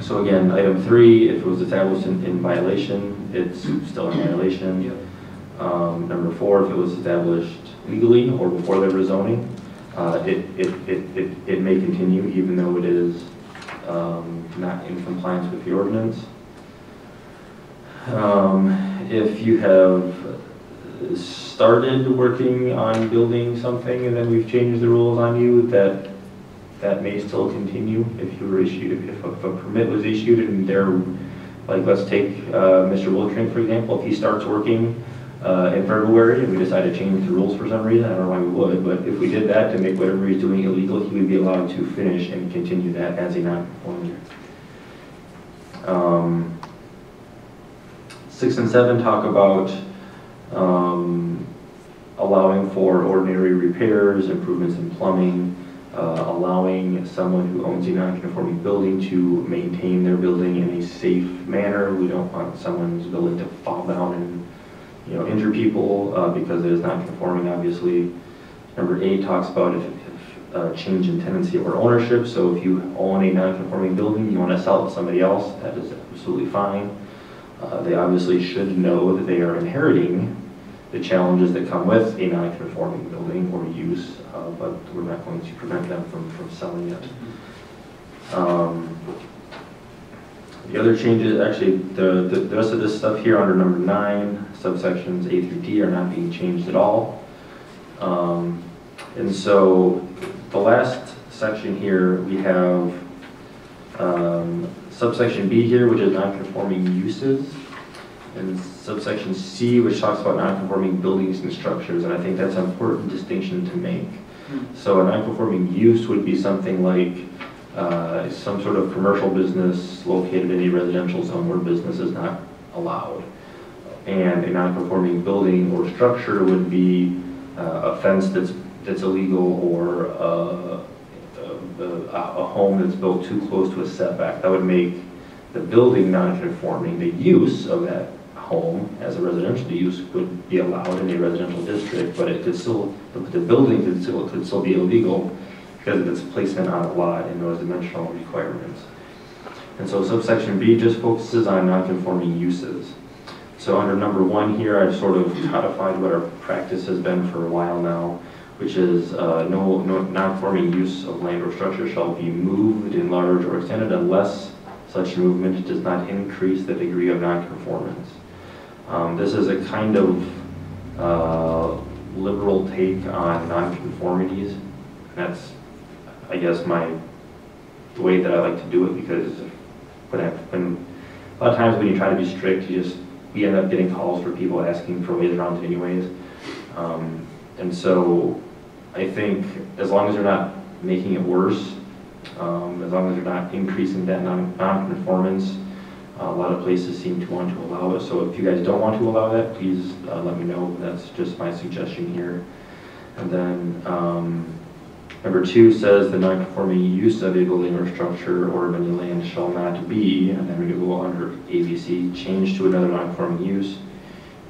So again, item 3, if it was established in violation, it's still in violation. Number 4, if it was established legally or before the rezoning, it may continue even though it is not in compliance with the ordinance. If you have started working on building something and then we've changed the rules on you, that may still continue if you were issued, if a permit was issued and they're, like, let's take Mr. Wiltrink, for example, if he starts working in February and we decide to change the rules for some reason, I don't know why we would, but if we did that to make whatever he's doing illegal, he would be allowed to finish and continue that as a non-conforming. 6 and 7 talk about allowing for ordinary repairs, improvements in plumbing, allowing someone who owns a non-conforming building to maintain their building in a safe manner. We don't want someone's building to fall down and injure people because it is not conforming, obviously. Number 8 talks about if change in tenancy or ownership. So if you own a non-conforming building, you want to sell it to somebody else, that is absolutely fine. They obviously should know that they are inheriting the challenges that come with a non-conforming building or use, but we're not going to prevent them from selling it. The other changes, actually, the rest of this stuff here under number 9, subsections A through D are not being changed at all. And so the last section here, we have subsection B here, which is non-conforming uses, and subsection C, which talks about non-conforming buildings and structures, and I think that's an important distinction to make. So a non-conforming use would be something like some sort of commercial business located in a residential zone where business is not allowed. And a non-conforming building or structure would be a fence that's illegal, or a home that's built too close to a setback. That would make the building non-conforming. The use of that home as a residential use would be allowed in a residential district, but it could still, the building could still be illegal because of its placement on a lot and those dimensional requirements. And so subsection B just focuses on non-conforming uses. So under number 1 here, I've sort of codified what our practice has been for a while now, which is no non-conforming use of land or structure shall be moved, enlarged, or extended unless such movement does not increase the degree of non-conformance. This is a kind of liberal take on non-conformities. That's, I guess, the way that I like to do it, because when a lot of times when you try to be strict, we end up getting calls for people asking for ways around it anyways. And so I think as long as they're not making it worse, as long as they're not increasing that non-conformance, a lot of places seem to want to allow it. So if you guys don't want to allow that, please let me know. That's just my suggestion here. And then number 2 says the non-conforming use of a building or structure or of any land shall not be, and then we go under ABC, changed to another non-conforming use,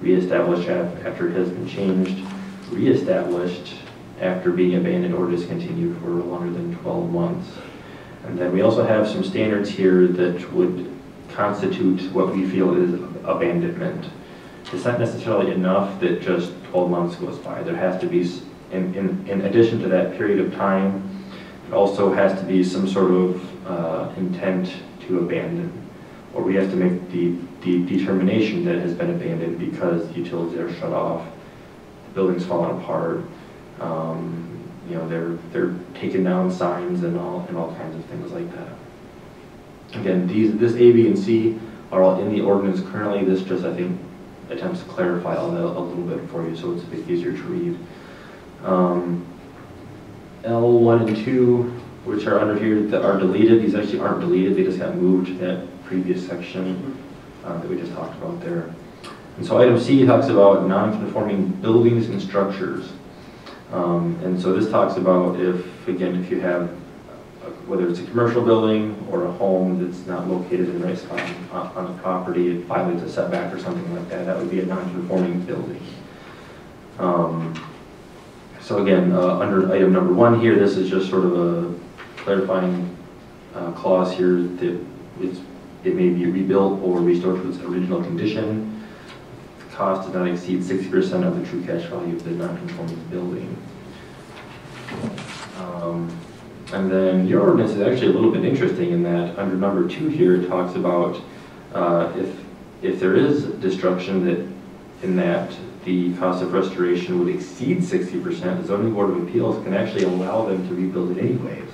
reestablished after it has been changed, reestablished after being abandoned or discontinued for longer than 12 months. And then we also have some standards here that would constitute what we feel is abandonment. It's not necessarily enough that just 12 months goes by. There has to be, in addition to that period of time, it also has to be some sort of intent to abandon, or we have to make the determination that it has been abandoned because the utilities are shut off, the building's fallen apart, you know, they're taking down signs and all kinds of things like that. Again, this A, B, and C are all in the ordinance currently. This just, I think, attempts to clarify all that a little bit for you, so it's a bit easier to read. L1 and 2, which are under here, that are deleted. These actually aren't deleted. They just got moved to that previous section that we just talked about there. And so item C talks about non-conforming buildings and structures. And so this talks about if you have, whether it's a commercial building or a home that's not located in the right spot on the property, it violates a setback or something like that, that would be a non-conforming building. So again, under item number 1 here, this is just sort of a clarifying clause here that it may be rebuilt or restored to its original condition. The cost does not exceed 60% of the true cash value of the non-conforming building. And then your ordinance is actually a little bit interesting in that under number 2 here, it talks about if there is destruction that the cost of restoration would exceed 60%, the Zoning Board of Appeals can actually allow them to rebuild it anyways.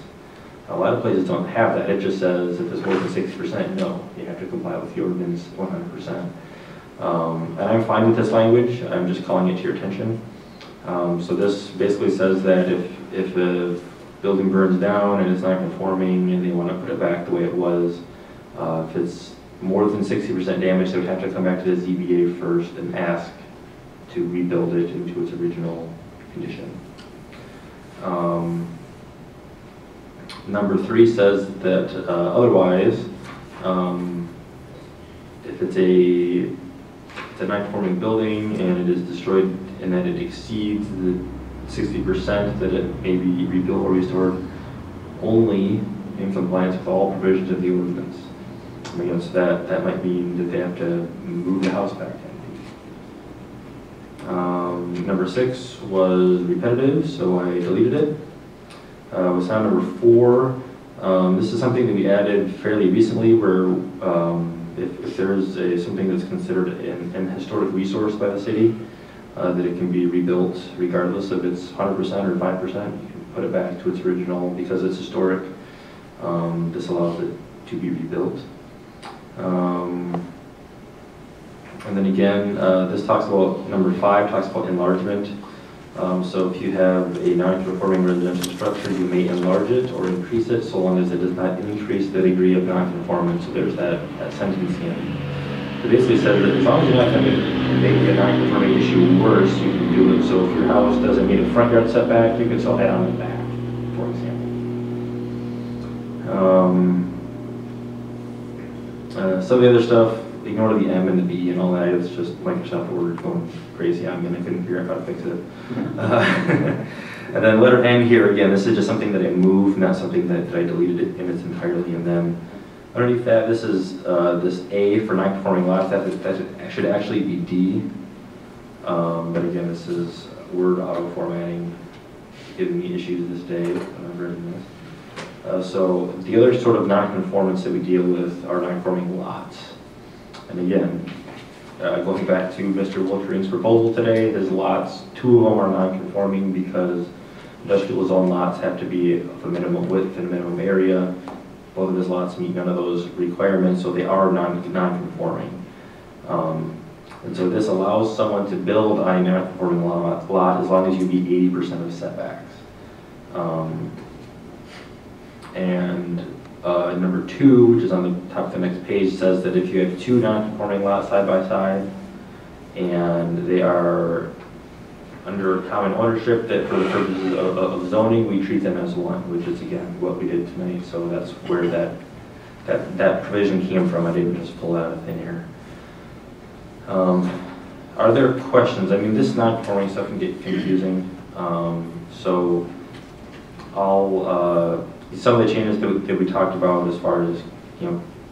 A lot of places don't have that. It just says if it's more than 60%, no, you have to comply with the ordinance 100%. And I'm fine with this language. I'm just calling it to your attention. So this basically says that if a building burns down and it's not conforming and they want to put it back the way it was, if it's more than 60% damage, they would have to come back to the ZBA first and ask to rebuild it into its original condition. Number 3 says that otherwise, if it's a non-conforming building and it is destroyed and that it exceeds the 60%, that it may be rebuilt or restored only in compliance with all provisions of the ordinance. So that might mean that they have to move the house back 10 feet. Number 6 was repetitive, so I deleted it. Was found number 4. This is something that we added fairly recently where if there's something that's considered an historic resource by the city, that it can be rebuilt regardless if it's 100% or 5%. You can put it back to its original because it's historic. This allows it to be rebuilt. And then again, this talks about, number 5 talks about enlargement. So if you have a non-conforming residential structure, you may enlarge it or increase it so long as it does not increase the degree of non-conformance. So there's that sentence in. It basically says that as long as you're not going to make a non-conforming issue worse, you can do it. So if your house doesn't meet a front yard setback, you can still add on the back, for example. Some of the other stuff, ignore the M and the B and all that. It's just Microsoft Word going crazy on me and I couldn't figure out how to fix it. And then letter N here, again, this is just something that I moved, not something that I deleted it in its entirety. And then underneath that, this is this A for non-conforming lots. That should actually be D. But again, this is Word auto formatting giving me issues this day when I'm writing this. So the other sort of non-conformance that we deal with are non-conforming lots. And again, going back to Mr. Woltering's proposal today, his lots, 2 of them are non-conforming because industrial zone lots have to be of a minimum width and a minimum area. Both of his lots meet none of those requirements, so they are non-conforming. And so this allows someone to build a non-conforming lot as long as you meet 80% of setbacks. Number 2, which is on the top of the next page, says that if you have 2 non-conforming lots side by side and they are under common ownership, that for the purposes of zoning, we treat them as one, which is again what we did tonight. So that's where that provision came from. I didn't just pull it out of thin air. Are there questions? I mean, this non-conforming stuff can get confusing. So I'll some of the changes that we talked about as far as,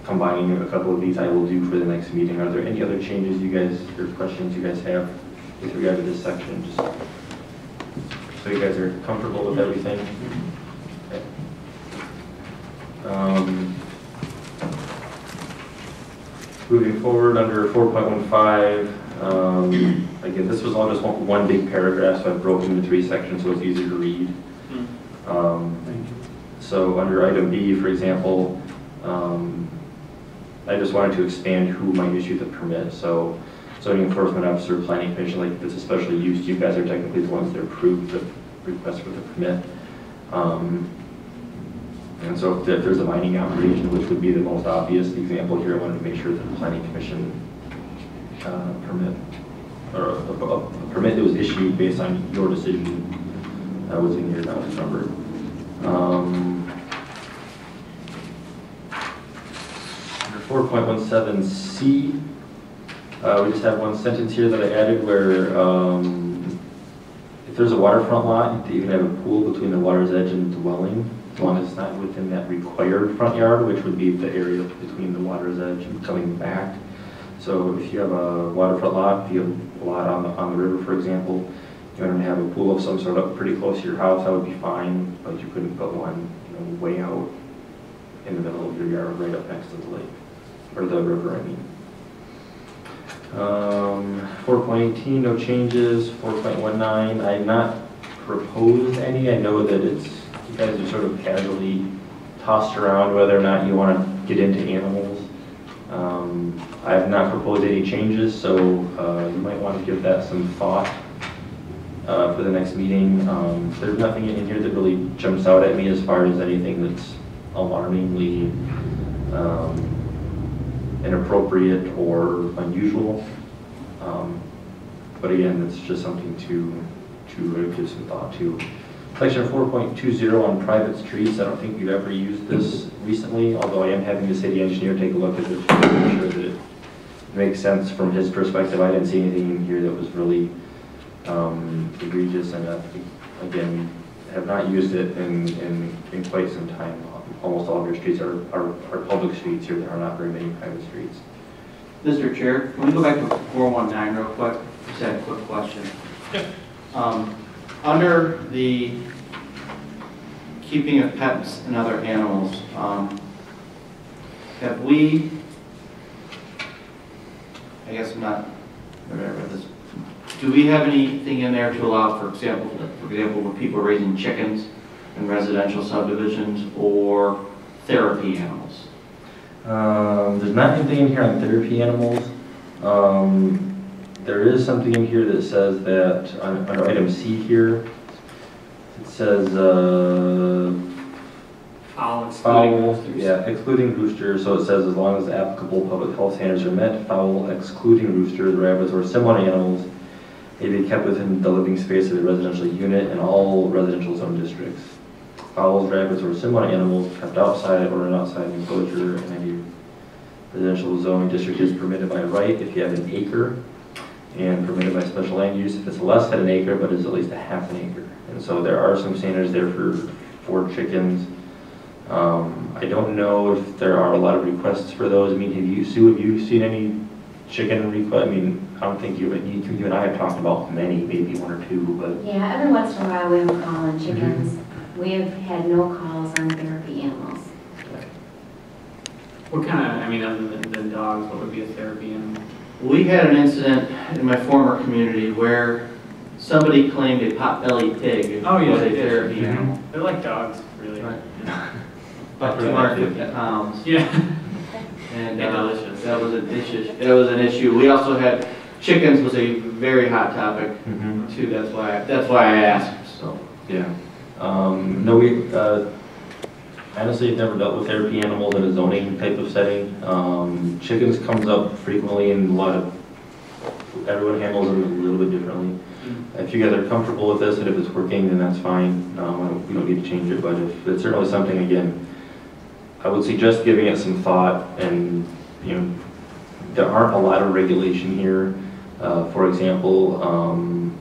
combining a couple of these I will do for the next meeting. Are there any other changes you guys, or questions you guys have with regard to this section? Just so you guys are comfortable with everything. Okay. Moving forward under 4.15, again, this was all just one big paragraph, so I've broken into 3 sections so it's easier to read. So under item B, for example, I just wanted to expand who might issue the permit. So zoning enforcement officer, planning commission, like if it's especially used, you guys are technically the ones that approve the request for the permit. And so if there's a mining operation, which would be the most obvious example here, I wanted to make sure that the planning commission permit, or a permit that was issued based on your decision was in here, that was numbered. Under 4.17C, we just have one sentence here that I added where if there's a waterfront lot, you can have a pool between the water's edge and the dwelling, as long as it's not within that required front yard, which would be the area between the water's edge and coming back. So if you have a waterfront lot, if you have a lot on the river, for example, you want to have a pool of some sort up pretty close to your house, that would be fine, but you couldn't put one way out in the middle of your yard, right up next to the lake, or the river, I mean. 4.18, no changes. 4.19, I have not proposed any. I know that you guys are sort of casually tossed around whether or not you want to get into animals. I have not proposed any changes, so you might want to give that some thought for the next meeting. There's nothing in here that really jumps out at me as far as anything that's alarmingly inappropriate or unusual. But again, it's just something to give some thought to. Section 4.20 on private streets. I don't think we've ever used this recently, although I am having the city engineer take a look at this to make sure that it makes sense from his perspective. I didn't see anything in here that was really egregious, and again, have not used it in quite some time. Almost all of your streets are public streets here. There are not very many private streets. Mr. Chair, can we go back to 419 real quick? Just had a quick question. Under the keeping of pets and other animals, have we, I guess I'm not, whatever this, do we have anything in there to allow, for example, when people are raising chickens in residential subdivisions or therapy animals? There's not anything in here on therapy animals. There is something in here that says that, under item C here, it says, excluding roosters, so it says as long as applicable public health standards are met, fowl excluding roosters, rabbits, or similar animals may be kept within the living space of the residential unit in all residential zone districts. Fowls, rabbits, or similar animals kept outside or an outside enclosure in any residential zoning district is permitted by right if you have an acre, and permitted by special land use if it's less than an acre but is at least a half an acre. And so there are some standards there for chickens. I don't know if there are a lot of requests for those. I mean, Sue, have you seen any chicken requests? I mean, I don't think you and I have talked about many, maybe one or two, but. Yeah, every once in a while we have a call on chickens. We have had no calls on therapy animals. What kind of, I mean, other than dogs, what would be a therapy animal? We had an incident in my former community where somebody claimed a pot-bellied pig was a therapy animal. They're like dogs, really. Right. About 250 pounds. Yeah. And delicious. that was an issue. We also had chickens was a very hot topic too. That's why I asked. So yeah. No, we honestly have never dealt with therapy animals in a zoning type of setting. Chickens comes up frequently in a lot of. Everyone handles them a little bit differently. If you guys are comfortable with this and if it's working, then that's fine. We don't need to change it, but if it's certainly something, again, I would suggest giving it some thought. And there aren't a lot of regulation here. For example,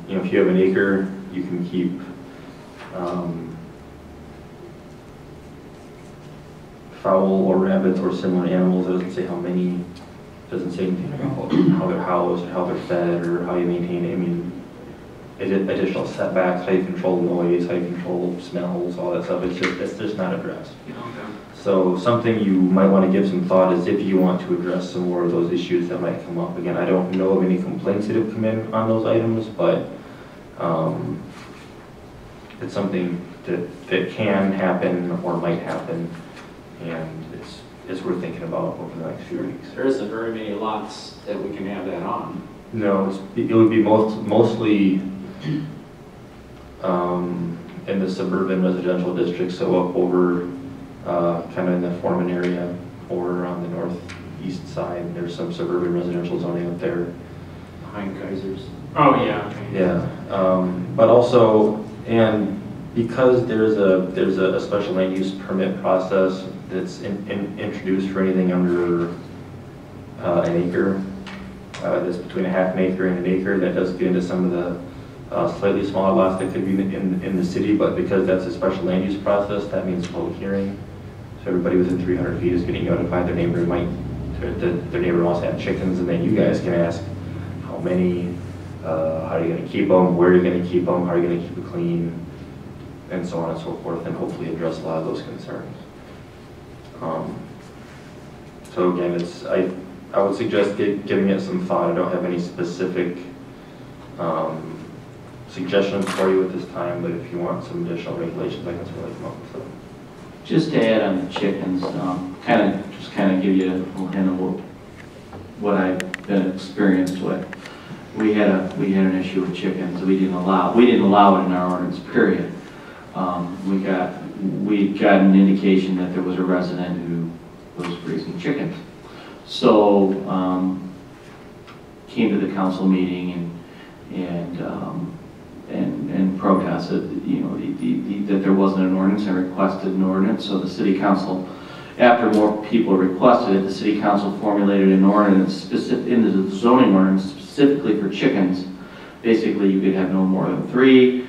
if you have an acre, you can keep fowl or rabbits or similar animals. It doesn't say how many. It doesn't say anything about how they're housed, or how they're fed, or how you maintain it. I mean, additional setbacks, how you control noise, how you control smells, all that stuff. It's just not addressed. So something you might want to give some thought is if you want to address some more of those issues that might come up. Again, I don't know of any complaints that have come in on those items, but it's something that can happen or might happen, and it's worth thinking about over the next few weeks. There isn't very many lots that we can have that on. No, it would be mostly in the suburban residential districts, so up over kind of in the Foreman area or on the northeast side. There's some suburban residential zoning up there. Behind Kaiser's. Oh, yeah. Yeah, but also, and because there's a special land use permit process that's introduced for anything under an acre, that's between a half an acre and an acre, that does get into some of the slightly smaller lots that could be in the city, but because that's a special land use process, that means public hearing. So everybody within 300 feet is getting notified. Their neighbor their neighbor wants to have chickens, and then you guys can ask how many, how are you going to keep them, where are you going to keep them, how are you going to keep it clean, and so on and so forth, and hopefully address a lot of those concerns. So again, I would suggest giving it some thought. I don't have any specific suggestions for you at this time, but if you want some additional regulations, I can certainly come up with some. just to add on the chickens, kind of give you a little hint of what I've been experienced with. We had an issue with chickens. We didn't allow it in our ordinance, period. We got an indication that there was a resident who was raising chickens. So came to the council meeting and protested, that there wasn't an ordinance and requested an ordinance. So the city council, after more people requested it, the city council formulated an ordinance in the zoning ordinance specifically for chickens. Basically, you could have no more than 3.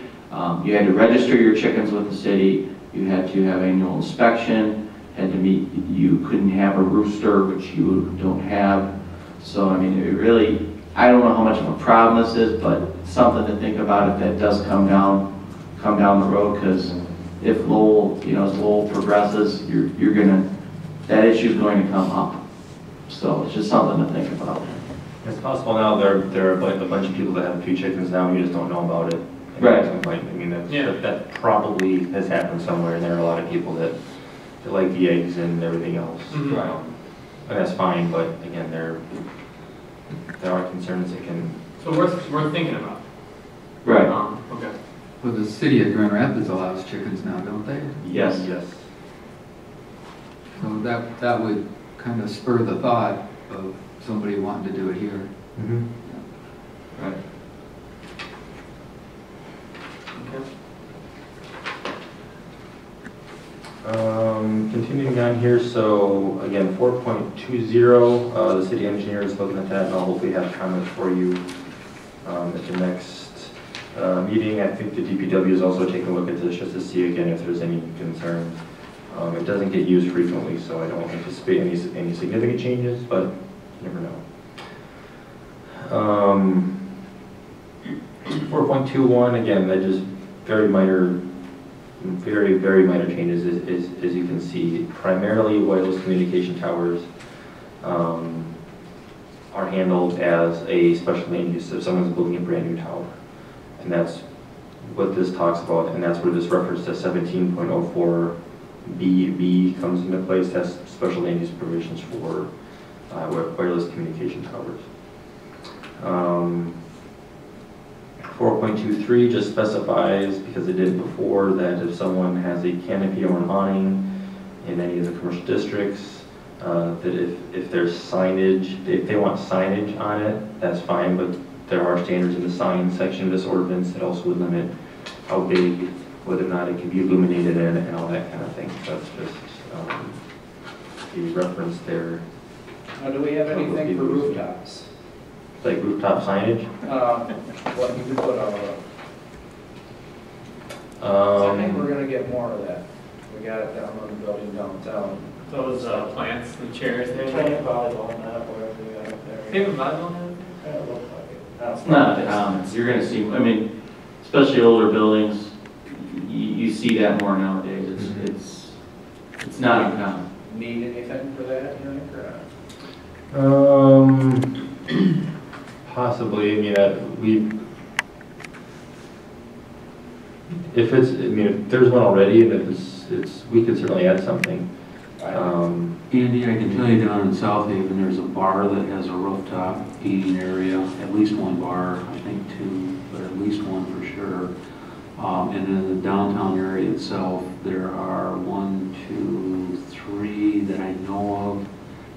You had to register your chickens with the city. You had to have annual inspection. You couldn't have a rooster, which you don't have. So, I mean, it really, I don't know how much of a problem this is, but something to think about if that does come down the road, because if Lowell, as Lowell progresses, you're gonna, that issue's going to come up. So it's just something to think about. It's possible now there are a bunch of people that have a few chickens now, we just don't know about it. Right. At some point. I mean, that probably has happened somewhere, and there are a lot of people that like the eggs and everything else. Mhm. And that's fine, but again, there are concerns that can. So worth thinking about. Right. Okay. Well, the city of Grand Rapids allows chickens now, don't they? Yes. Yes. So that would kind of spur the thought of somebody wanting to do it here. Mm-hmm. Right. Continuing on here, so again, 4.20, the city engineer is looking at that, and I'll hopefully have comments for you at the next meeting. I think the DPW is also taking a look at this just to see again if there's any concerns. It doesn't get used frequently, so I don't anticipate any significant changes, but you never know. 4.21, again, that just very minor changes, as you can see. Primarily wireless communication towers are handled as a special land use if someone's building a brand new tower. And that's what this talks about, and that's where this reference to 17.04 B comes into place. That's special land use provisions for wireless communication towers. 4.23 just specifies, because it did before, that if someone has a canopy or an awning in any of the commercial districts, that if there's signage, if they want signage on it, that's fine, but there are standards in the sign section of this ordinance that also would limit how big, whether or not it can be illuminated and all that kind of thing. So that's just the reference there. Do we have anything for rooftops? Like rooftop signage? What you could put on a roof. I think we're gonna get more of that. We got it down on the building downtown. Those plants, the chairs there. Playing volleyball net, whatever we got up there. They have a volleyball net? Kind of looks like it. It's not, you're gonna see, I mean, especially older buildings, you see that more nowadays. It's not uncommon. Need anything for that, you think, or? Possibly. I mean, if there's one already, and we could certainly add something. Andy, I can tell you down in South Haven, there's a bar that has a rooftop eating area, at least one bar, I think two, but at least one for sure. And in the downtown area itself, there are 1, 2, 3 that I know of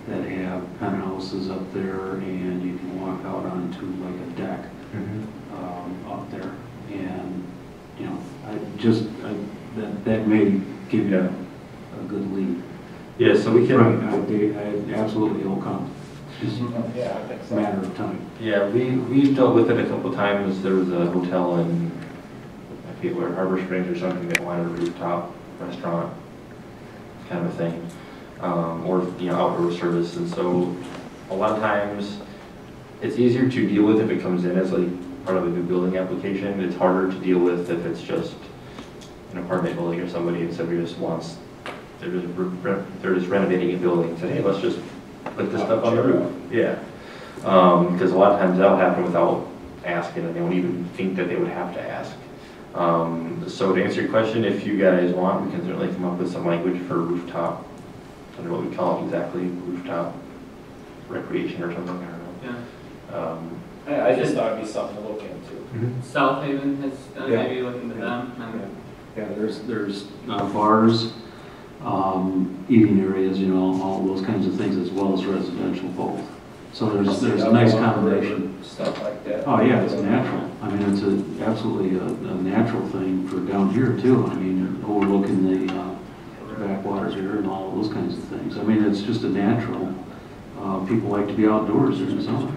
that have penthouses up there, and you can walk out onto like a deck up there. And, that may give you a good lead. Yeah, so we can. I absolutely will come. Just yeah, I think so. a matter of time. Yeah, we've dealt with it a couple times. There was a hotel in, I forget where, Harbor Springs or something, that wanted a rooftop restaurant kind of a thing, or outdoor service. And so a lot of times it's easier to deal with if it comes in as like part of a new building application. It's harder to deal with if it's just an apartment building or somebody and somebody just wants, they're just renovating a building and say, hey, let's just put this stuff on the roof. Yeah. Because a lot of times that'll happen without asking, and they won't even think that they would have to ask. So to answer your question, if you guys want, we can certainly come up with some language for rooftop. I don't know what we call it exactly, rooftop recreation or something, I don't know. Yeah. I just thought it'd be something to look into. South Haven has done, Yeah. maybe looking to them. Yeah, there's bars, eating areas, all those kinds of things, as well as residential both. So there's a nice combination. Stuff like that. Oh, yeah, it's natural. I mean, it's absolutely a natural thing for down here too. I mean, overlooking the backwaters here and all those kinds of things. I mean, it's just a natural. People like to be outdoors during the summer.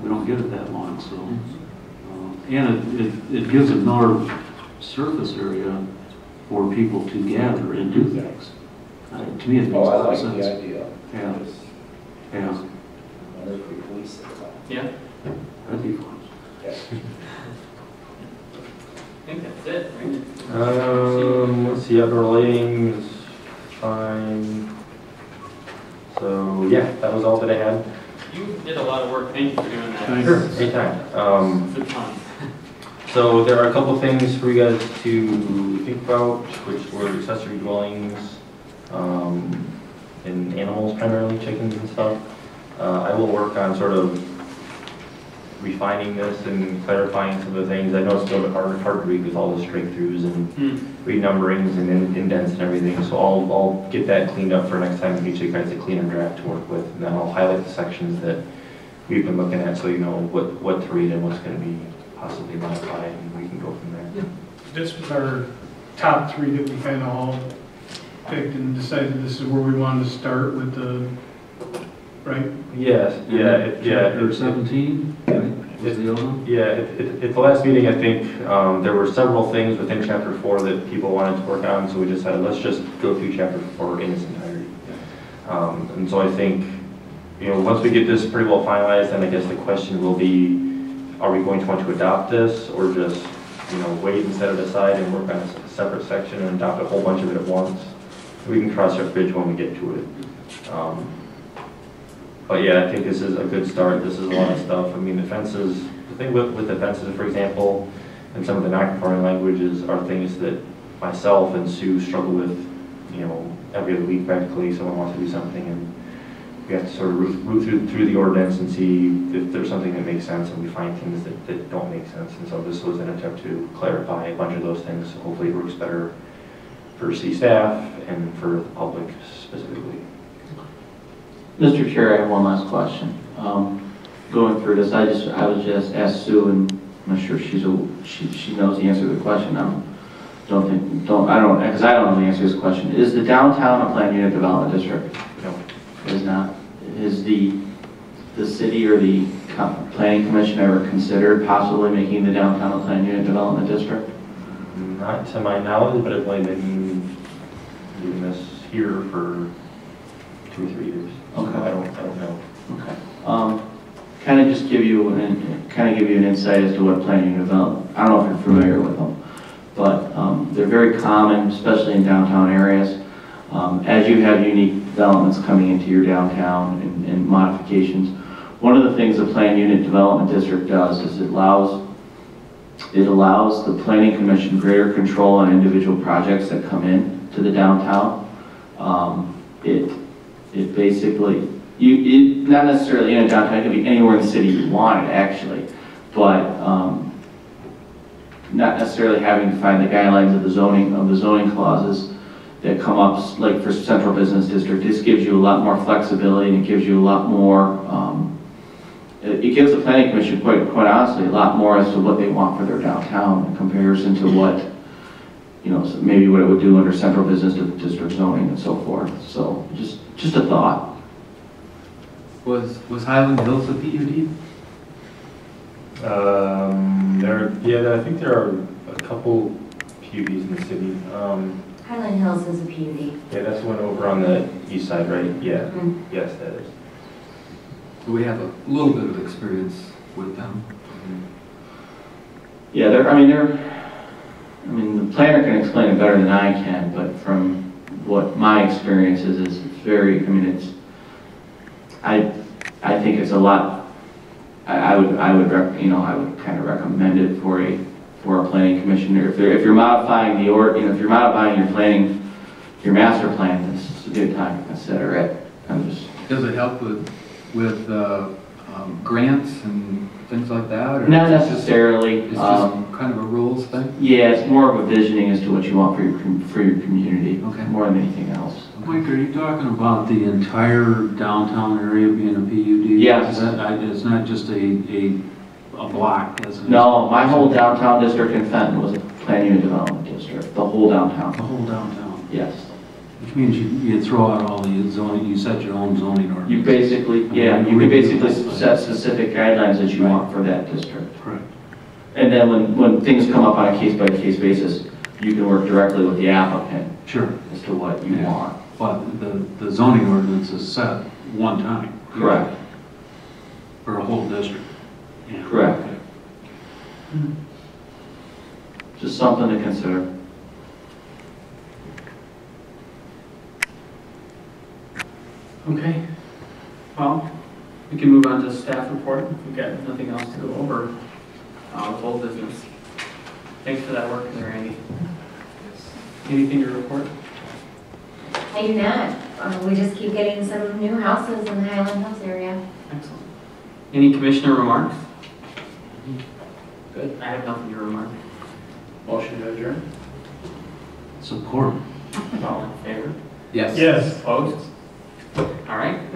We don't get it that long, so. And it gives another surface area for people to gather and do things. To me, it makes a I lot of like sense. the idea. Yeah. Yeah. then if we police it. Yeah, That'd be fun. I think that's it, right? Let's see, outdoor lighting is fine. So, yeah, that was all that I had. You did a lot of work, thank you for doing that. Sure, anytime. It's a ton. So there are a couple of things for you guys to think about, which were accessory dwellings, and animals, primarily chickens and stuff. I will work on sort of refining this and clarifying some of the things. I know it's still hard to read with all the straight-throughs and renumberings and indents and everything, so I'll get that cleaned up for next time and get you guys a cleaner draft to work with, and then I'll highlight the sections that we've been looking at so you know what to read and what's going to be possibly modified, and we can go from there. This was our top 3 that we kind of all picked and decided this is where we wanted to start with the, right? Yes, Chapter 17, was the other one? Yeah, at the last meeting, I think there were several things within Chapter 4 that people wanted to work on, so we decided let's just go through Chapter 4 in its entirety. And so I think, once we get this pretty well finalized, then I guess the question will be, are we going to want to adopt this, or just, wait and set it aside and work on a separate section and adopt a whole bunch of it at once? We can cross that bridge when we get to it. But yeah, I think this is a good start. This is a lot of stuff. I mean, the fences, the thing with the fences, for example, and some of the non-conforming languages are things that myself and Sue struggle with, every other week practically. Someone wants to do something, and we have to sort of root through the ordinance and see if there's something that makes sense, and we find things that don't make sense. And so this was an attempt to clarify a bunch of those things. So hopefully it works better for city staff and for the public specifically. Mr. Chair, I have one last question. Going through this, I was just asked Sue, and I'm not sure she knows the answer to the question. Because I don't know the answer to this question. Is the downtown a planned unit development district? No. It is not. Is the city or the planning commission ever considered possibly making the downtown a planned unit development district? Not to my knowledge, but I've only been doing this here for 2 or 3 years. Okay. So I don't know. Okay. Kind of just give you an insight as to what planning and development. I don't know if you're familiar with them, but they're very common, especially in downtown areas. As you have unique developments coming into your downtown and modifications, one of the things the planned unit development district does is it allows the planning commission greater control on individual projects that come in to the downtown. It basically, not necessarily in a downtown, it can be anywhere in the city you want it actually, but not necessarily having to find the guidelines of the zoning clauses that come up, like for central business district. This gives you a lot more flexibility, and it gives you a lot more, it gives the planning commission, quite honestly, a lot more as to what they want for their downtown in comparison to what, maybe what it would do under central business district zoning and so forth. So just a thought. Was Highland Hills a PUD? I think there are a couple PUDs in the city. Highland Hills is a PUD. Yeah, that's the one over on the east side, right? Yeah. Mm-hmm. Yes, that is. So we have a little bit of experience with them. Yeah, the planner can explain it better than I can, but from what my experience is it's very, I think it's a lot, I would kind of recommend it for a planning commissioner. If you're modifying if you're modifying your planning, your master plan, this is a good time to consider it. Does it help with grants and things like that? Or not necessarily. It's just kind of a rules thing? Yeah, it's more of a visioning as to what you want for your community, okay, more than anything else. Mike, are you talking about the entire downtown area being a PUD? Yes. It's not just a block, isn't it? No, my whole downtown district in Fenton was a planned unit development district, the whole downtown. The whole downtown? Yes. Which means you throw out all the zoning, you set your own zoning ordinance. You basically, you can basically set specific guidelines that you want for that district. Correct. And then when things come up on a case-by-case basis, you can work directly with the applicant. Sure. As to what you want. But the zoning ordinance is set one time. Correct. For a whole district? Yeah. Correct. Just something to consider. Okay. Well, we can move on to staff report. We've got nothing else to go over with old business. Thanks for that work there, Andy. Anything to report? I do not. We just keep getting some new houses in the Highland Hills area. Excellent. Any commissioner remarks? Good. I have nothing to remark. Motion to adjourn? Support. All in favor? Yes. Yes. Opposed? All right.